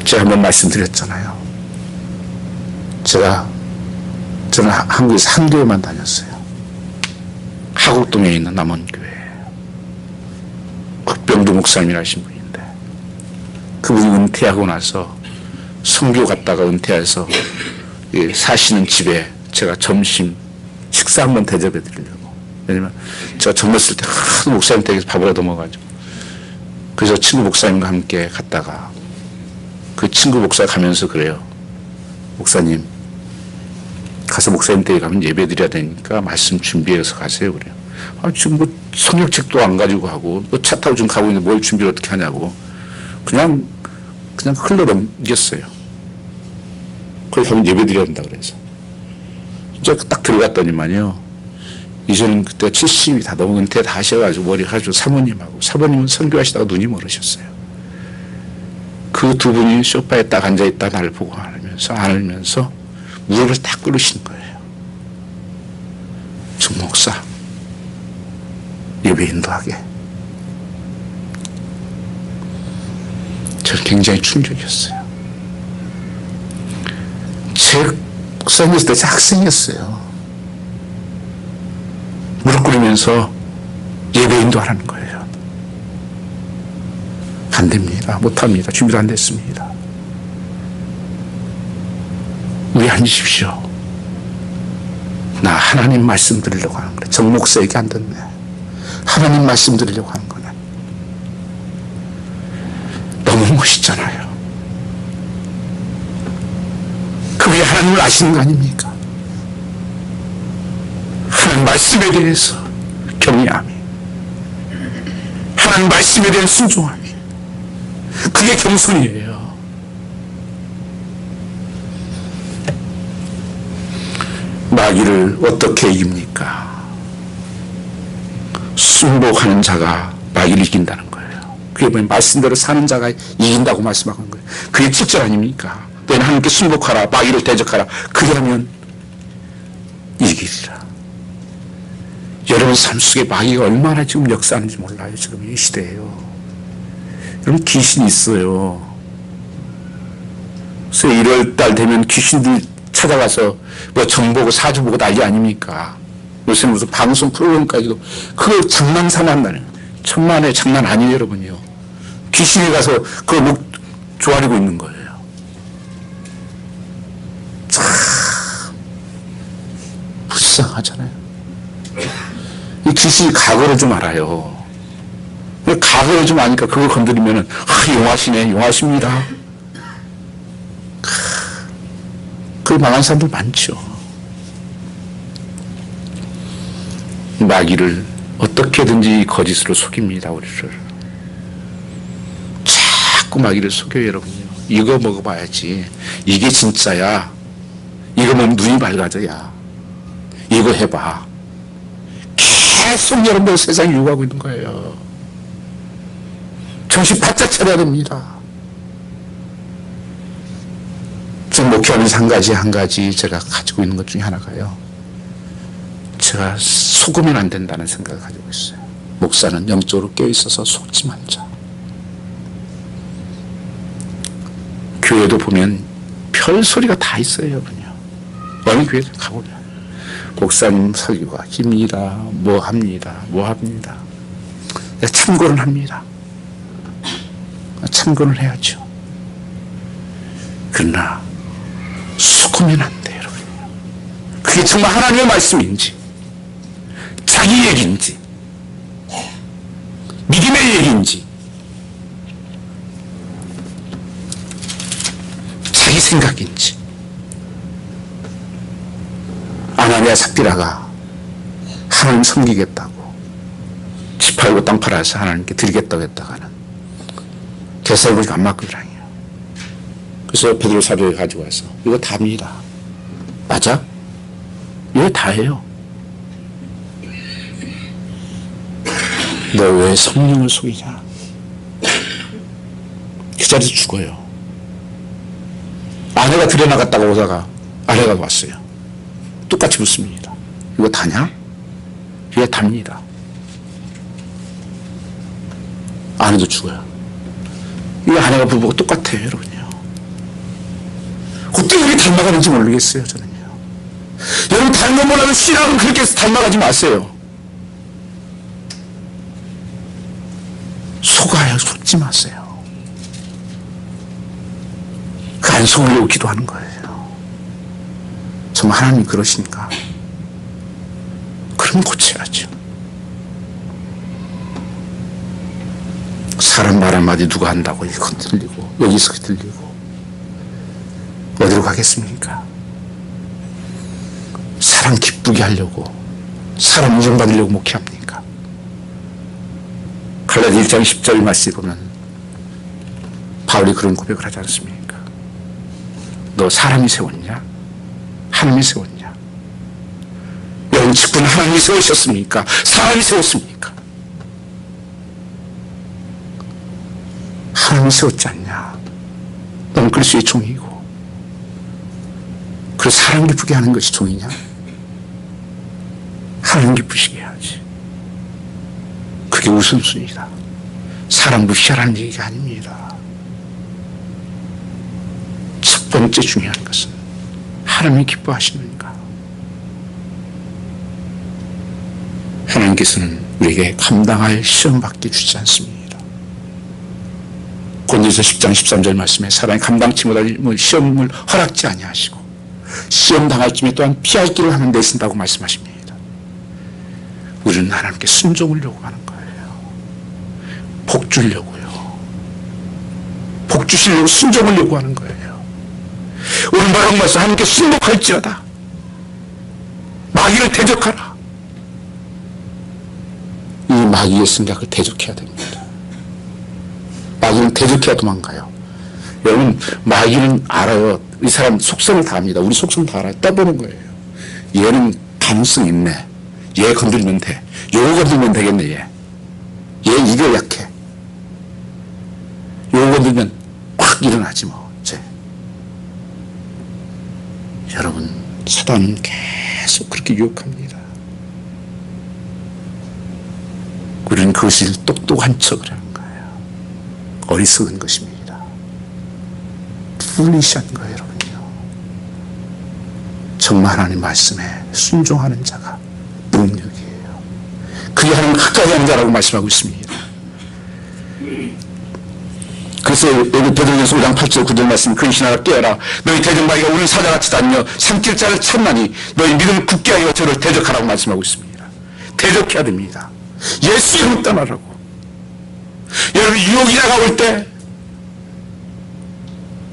제가 한번 말씀드렸잖아요. 저는 한국에서 한 교회만 다녔어요. 하곡동에 있는 남원교회. 국병두 목사님이라신 분인데 그분이 은퇴하고 나서 선교 갔다가 은퇴해서 사시는 집에 제가 점심 식사 한번 대접해 드리려고. 왜냐면 제가 젊었을 때 하도 목사님 댁에서 밥을 얻어먹어가지고 그래서 친구 목사님과 함께 갔다가 그 친구 목사 가면서 그래요. 목사님 가서 목사님 댁에 가면 예배 드려야 되니까 말씀 준비해서 가세요. 그래요. 지금 뭐 성경책도 안 가지고 하고 뭐 차 타고 지금 가고 있는데 뭘 준비를 어떻게 하냐고 그냥 흘러넘겼어요. 거기 가면 예배 드려야 된다 그래서 진짜 딱 들어갔더니만요. 이제는 그때 70이 다 넘은 은퇴 다 하셔가지고 머리 가지고 사모님은 선교하시다가 눈이 멀으셨어요. 그 두 분이 소파에 딱 앉아있다 나를 보고 안으면서 무릎을 딱 꿇으시는 거예요. 정 목사 예배 인도하게. 저는 굉장히 충격이었어요. 제 목사님이었을 때 학생이었어요. 무릎 꿇으면서 예배 인도하라는 거예요. 안 됩니다. 못합니다. 준비도 안 됐습니다. 왜 앉으십시오. 나 하나님 말씀 드리려고 하는 거래. 정 목사에게 안 듣네. 하나님 말씀 드리려고 하는 거네. 너무 멋있잖아요. 그분이 하나님을 아시는 거 아닙니까? 하나님 말씀에 대해서 경외함이, 하나님 말씀에 대한 순종함이, 그게 겸손이에요. 마귀를 어떻게 이깁니까? 순복하는 자가 마귀를 이긴다는 거예요. 그게 뭐냐면 말씀대로 사는 자가 이긴다고 말씀하는 거예요. 그게 7절 아닙니까? 너희는 하나님께 순복하라, 마귀를 대적하라. 그리하면 이기리라. 여러분 삶 속에 마귀가 얼마나 지금 역사하는지 몰라요. 지금 이 시대에요. 여러분 귀신이 있어요. 그래서 1월달 되면 귀신들 찾아가서 뭐 정보고 사주보고 난리 아닙니까? 요새 무슨 방송 프로그램까지도 그걸 장난삼한다는 천만의 장난 아니에요, 여러분요. 귀신이 가서 그걸 목 조아리고 있는 거예요. 참 불쌍하잖아요. 이 귀신이 각오를 좀 알아요. 각오를 좀 아니까 그걸 건드리면은 용하시네, 용하십니다. 그 망한 사람들 많죠. 마귀를 어떻게든지 거짓으로 속입니다, 우리를. 자꾸 마귀를 속여요, 여러분요. 이거 먹어봐야지. 이게 진짜야. 이거 먹으면 눈이 밝아져야. 이거 해봐. 계속 여러분들 세상에 유혹하고 있는 거예요. 정신 바짝 차려야 됩니다. 좀 목회하면서 한 가지 제가 가지고 있는 것 중에 하나가요. 제가 속으면 안 된다는 생각을 가지고 있어요. 목사는 영적으로 깨어있어서 속지 말자. 교회도 보면 별 소리가 다 있어요, 여러분요. 어느 교회 가보면 목사님 설교가 깁니다. 뭐 합니다. 참고는 합니다. 참고는 해야죠. 그러나 속으면 안 돼요, 여러분. 그게 정말 하나님의 말씀인지, 자기 얘기인지, 믿음의 얘기인지, 자기 생각인지. 아나니아 삽비라가 하나님 섬기겠다고 집 팔고 땅 팔아서 하나님께 드리겠다고 했다가는 개살구리가 안 맞거든요. 그래서 베드로 사도에 가지고 와서 이거 답니다. 맞아? 이거 다예요. 너 왜 성령을 속이냐? 그 자리에서 죽어요. 아내가 들여나갔다가 오다가 아내가 왔어요. 똑같이 묻습니다. 이거 다냐? 이게 답니다. 아내도 죽어요. 이 아내가 부부가 똑같아요, 여러분요. 어떻게 이렇게 닮아가는지 모르겠어요, 저는요. 여러분, 다른 건 몰라도 신앙은 그렇게 해서 닮아가지 마세요. 속지 마세요. 그 안 속으려고 기도하는 거예요. 정말 하나님 그러신가? 그럼 고쳐야죠. 사람 말 한마디 누가 한다고 이거 들리고 여기서 들리고 어디로 가겠습니까? 사람 기쁘게 하려고, 사람 인정받으려고 목회합니까? 갈라디 1장 10절 말씀에 보면 바울이 그런 고백을 하지 않습니까? 너 사람이 세웠냐? 하나님이 세웠냐? 여러분, 직분은 하나님이 세우셨습니까? 사람이 세웠습니까? 하나님이 세웠지 않냐? 너는 그리스도의 종이고, 그래서 사람 기쁘게 하는 것이 종이냐? 하나님 기쁘시게 해야지. 그게 우선순위다. 사람 무시하라는 얘기가 아닙니다. 첫 번째 중요한 것은 하나님이 기뻐하시는가. 하나님께서는 우리에게 감당할 시험받게 주지 않습니다. 고린도서 10장 13절 말씀에 사람이 감당치 못할 시험을 허락지 아니하시고 시험 당할 쯤에 또한 피할 길을 하는 데 쓴다고 말씀하십니다. 우리는 하나님께 순종을 요구하는 거예요. 복 주려고요. 복 주시려고 순종을 요구하는 거예요. 우리는 바로 말씀 하나님께 순복할지어다. 마귀를 대적하라. 이 마귀의 생각을 대적해야 됩니다. 마귀는 대적해야 도망가요. 여러분, 마귀는 알아요. 이 사람 속성을 다 압니다. 우리 속성 다 알아요. 떠보는 거예요. 얘는 가능성 있네. 얘 건들면 돼. 요거 건들면 되겠네, 얘. 얘 이거 약해. 요거 건들면 확 일어나지 뭐, 쟤. 여러분, 사단은 계속 그렇게 유혹합니다. 우리는 그것을 똑똑한 척을 하는 거예요. 어리석은 것입니다. 풀리시한 거예요, 여러분요. 정말 하나님 말씀에 순종하는 자가 능력이에요. 그게 하나님 가까이 하는 자라고 말씀하고 있습니다. 그래서 여기 베드로전서 5장 8절 9절 말씀, 근신하라 깨어라. 너희 대적마귀가 우는 사자같이 다니며 삼킬 자를 찾나니 너희 믿음을 굳게 하여 저를 대적하라고 말씀하고 있습니다. 대적해야 됩니다. 예수의 이름 떠나라고. 여러분, 유혹이 다가올 때,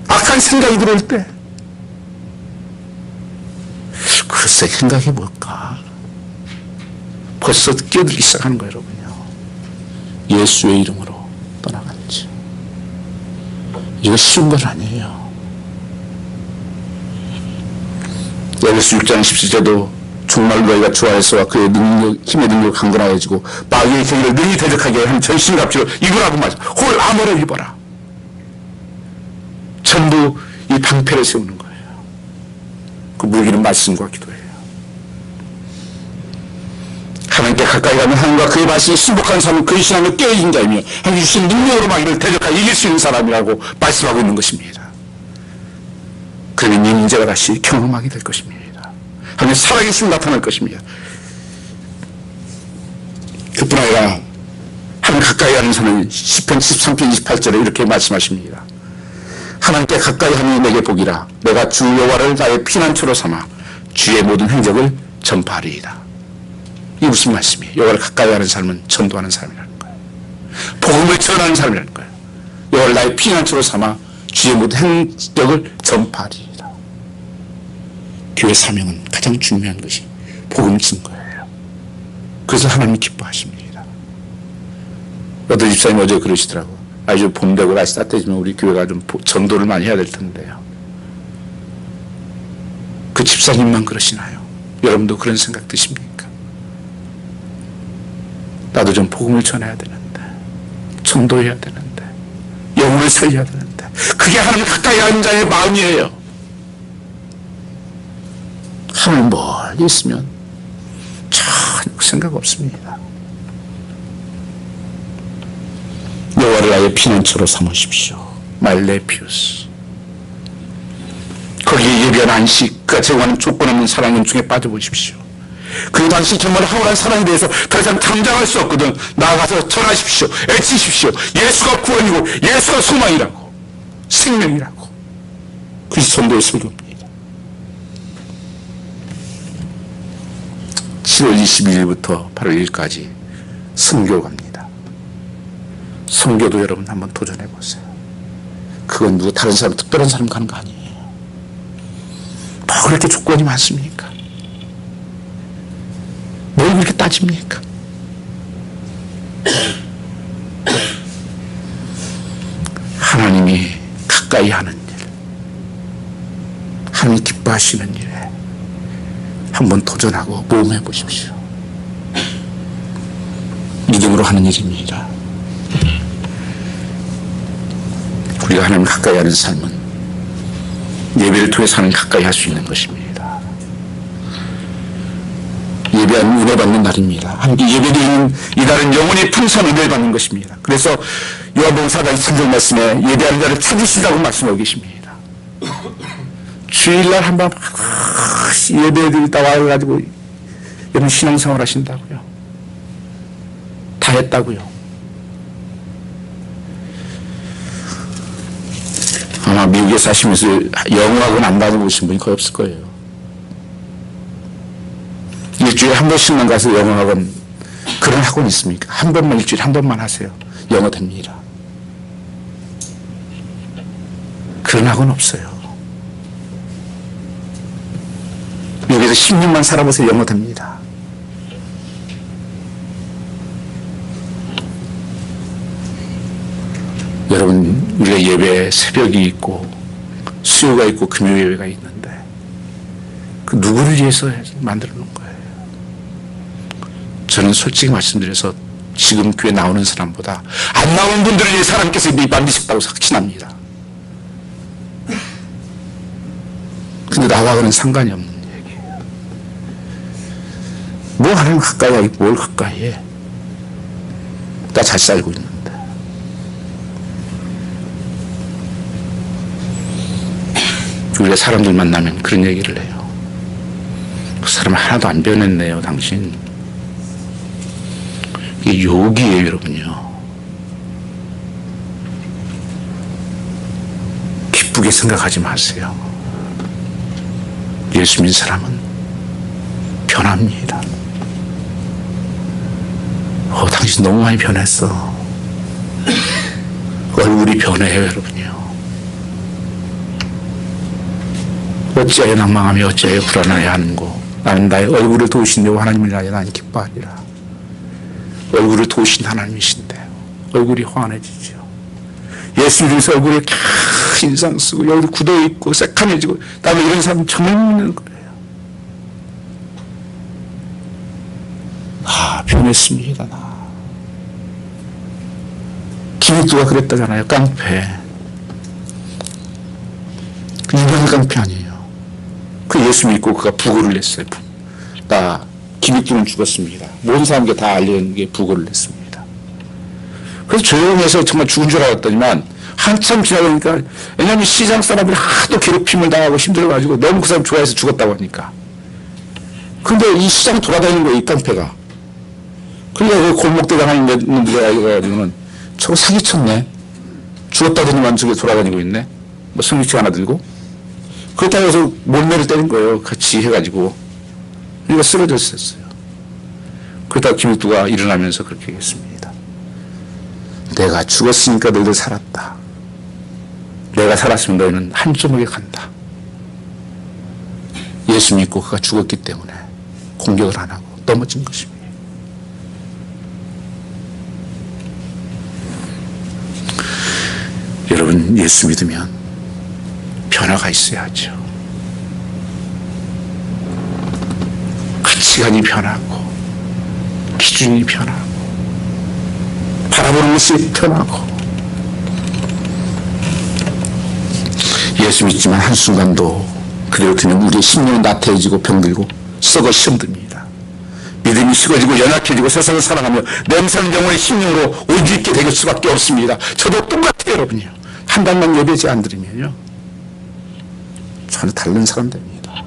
악한 생각이 들어올 때, 글쎄 생각이 뭘까? 벌써 끼어들기 시작하는 거예요, 여러분요. 예수의 이름으로 떠나간지. 이거 쉬운 건 아니에요. 에베소 6장 17절도 정말 너희가 주 안에서와 그의 능력, 힘의 능력을 강건하여지고 마귀의 경기를 능히 대적하게 하는 전신갑주를 입으라고 말이죠. 홀 아머를 입어라. 전부 이 방패를 세우는 거예요. 그 무기는 말씀과 기도예요. 하나님께 가까이 가면 하나님과 그의 말씀이 순복한 사람은 그의 신앙을 깨어진 자이며 하나님 주신 능력으로 마귀를 대적하여 이길 수 있는 사람이라고 말씀하고 있는 것입니다. 그러면 이 문제가 다시 경험하게 될 것입니다. 하나님 살아계신 나타날 것입니다. 그뿐 아니라 하나님 가까이 가는 사람은 시편 13편 28절에 이렇게 말씀하십니다. 하나님께 가까이 하니 내게 복이라. 내가 주 여호와를 나의 피난처로 삼아 주의 모든 행적을 전파하리이다. 이게 무슨 말씀이에요? 여호와를 가까이 하는 삶은 전도하는 삶이라는 거예요. 복음을 전하는 삶이라는 거예요. 여호와를 나의 피난처로 삼아 주의 모든 행적을 전파하리이다. 교회 사명은 가장 중요한 것이 복음 증거예요. 그래서 하나님이 기뻐하십니다. 어떤 집사님 어제 그러시더라고. 아주 봄 되고 날씨 따뜻해지면 우리 교회가 좀 전도를 많이 해야 될 텐데요. 그 집사님만 그러시나요? 여러분도 그런 생각 드십니까? 나도 좀 복음을 전해야 되는데, 전도해야 되는데, 영혼을 살려야 되는데, 그게 하나님 가까이 하는 자의 마음이에요. 하나님 멀리 있으면 전혀 생각 없습니다. 여호와를 나의 피난처로 삼으십시오. 말레피우스. 거기에 예비한 안식과 제공하는 조건 없는 사랑은 중에 빠져보십시오. 그 당시 정말 하울한 사랑에 대해서 더 이상 감당할 수 없거든. 나아가서 전하십시오. 애치십시오. 예수가 구원이고 예수가 소망이라고, 생명이라고. 그리스도 선도의 설교입니다. 7월 22일부터 8월 1일까지 선교 갑니다. 선교도 여러분 한번 도전해 보세요. 그건 누구 다른 사람, 특별한 사람 가는 거 아니에요. 뭐 그렇게 조건이 많습니까? 뭘 그렇게 따집니까? 하나님이 가까이 하는 일, 하나님이 기뻐하시는 일에 한번 도전하고 모험해 보십시오. 믿음으로 하는 일입니다. 우리가 하나님 가까이 하는 삶은 예배를 통해서 하나님 가까이 할 수 있는 것입니다. 예배하는 은혜 받는 날입니다. 함께 예배드리는 이날은 영혼의 풍성한 은혜를 받는 것입니다. 그래서 요한복음 4장 3절 말씀에 예배하는 자를 찾으시라고 말씀하고 계십니다. 주일날 한번 예배드리다 와가지고 여러분 신앙생활 하신다고요? 다 했다고요? 아마 미국에 사시면서 영어학원 안 다녀보신 분이 거의 없을 거예요. 일주일에 한 번씩만 가서 영어학원, 그런 학원 있습니까? 한 번만, 일주일에 한 번만 하세요. 영어 됩니다. 그런 학원 없어요. 여기서 10년만 살아보세요. 영어 됩니다. 여러분, 우리가 예배 새벽이 있고 수요가 있고 금요 예배가 있는데 그 누구를 위해서 만들어 놓은 거예요? 저는 솔직히 말씀드려서 지금 교회 나오는 사람보다 안 나오는 분들을 위해 하나님께서 만드셨다고 확신합니다. 근데 나와서는 상관이 없는 얘기예요. 뭐 하나님 가까이 하기 뭘 가까이 해? 나 잘 살고 있는데. 우리가 사람들 만나면 그런 얘기를 해요. 그 사람 하나도 안 변했네요, 당신. 이게 욕이에요, 여러분요. 기쁘게 생각하지 마세요. 예수 믿는 사람은 변합니다. 당신 너무 많이 변했어. 얼굴이 변해요, 여러분요. 어찌하여 낭망하며 어찌하여 불안하여 하는고. 나는 나의 얼굴을 도우신 여호와 하나님을 위하여 나는 기뻐하리라. 얼굴을 도우신 하나님이신데 얼굴이 환해지죠. 예수님께서 얼굴에 인상 쓰고 여기 굳어있고 새카매지고 나는 이런 사람 정말 믿는 거예요. 변했습니다. 나. 김익두가 그랬다잖아요. 깡패. 일반 깡패 아니에요. 그 예수 믿고 그가 부고를 냈어요. 나 김익두는 죽었습니다. 모든 사람에게 다 알리는 게 부고를 냈습니다. 그래서 조용해서 정말 죽은 줄 알았더니만 한참 지나가니까, 왜냐하면 시장 사람들이 하도 괴롭힘을 당하고 힘들어가지고 너무 그 사람 좋아해서 죽었다고 하니까. 근데 이 시장 돌아다니는 거예요, 이 깡패가. 그러니까 그 골목대장 하나 있는 데가 가지고는 저거 사기쳤네. 죽었다더니만 저게 돌아다니고 있네. 뭐 성리책 하나 들고. 그렇다고 해서 몰매를 때린 거예요. 같이 해가지고. 그러니까 쓰러졌었어요. 그러다가 김익두가 일어나면서 그렇게 얘기했습니다. 내가 죽었으니까 너희들 살았다. 내가 살았으면 너희는 한조목에 간다. 예수 믿고 그가 죽었기 때문에 공격을 안 하고 넘어진 것입니다. 여러분, 예수 믿으면 변화가 있어야죠. 가치관이 변하고 기준이 변하고 바라보는 것이 변하고 예수 믿지만 한순간도 그대로 두면 우리의 심령은 나태해지고 병들고 썩어 시험듭니다. 믿음이 식어지고 연약해지고 세상을 살아가며 냄새는 영혼의 심령으로 오주 있게 될 수밖에 없습니다. 저도 똑같아요, 여러분이요. 한 달만 예배지 안 드리면요, 전혀 다른 사람 됩니다.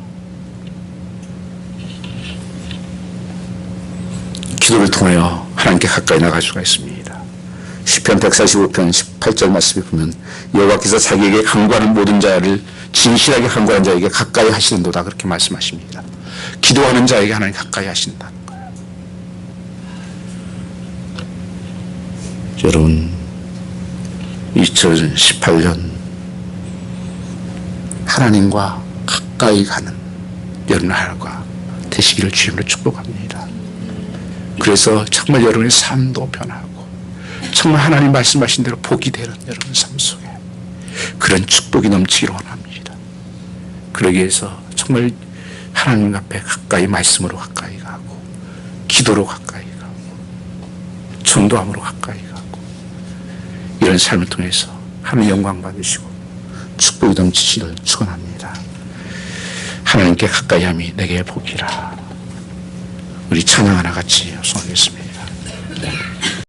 기도를 통하여 하나님께 가까이 나갈 수가 있습니다. 시편 145편 18절 말씀에 보면 여호와께서 자기에게 간구하는 모든 자를 진실하게 간구하는 자에게 가까이 하시는도다, 그렇게 말씀하십니다. 기도하는 자에게 하나님 가까이 하신다는 거예요. 여러분, 2018년 하나님과 가까이 가는 여러분 하루가 되시기를 주님으로 축복합니다. 그래서 정말 여러분의 삶도 변하고 정말 하나님 말씀하신 대로 복이 되는 여러분 삶 속에 그런 축복이 넘치기를 원합니다. 그러기 위해서 정말 하나님 앞에 가까이 말씀으로 가까이 가고 기도로 가까이 가고 전도함으로 가까이 가고 이런 삶을 통해서 하나님 영광 받으시고 축복이 넘치기를 축원합니다. 하나님께 가까이 함이 내게 복이라. 우리 찬양 하나 같이 소원하겠습니다.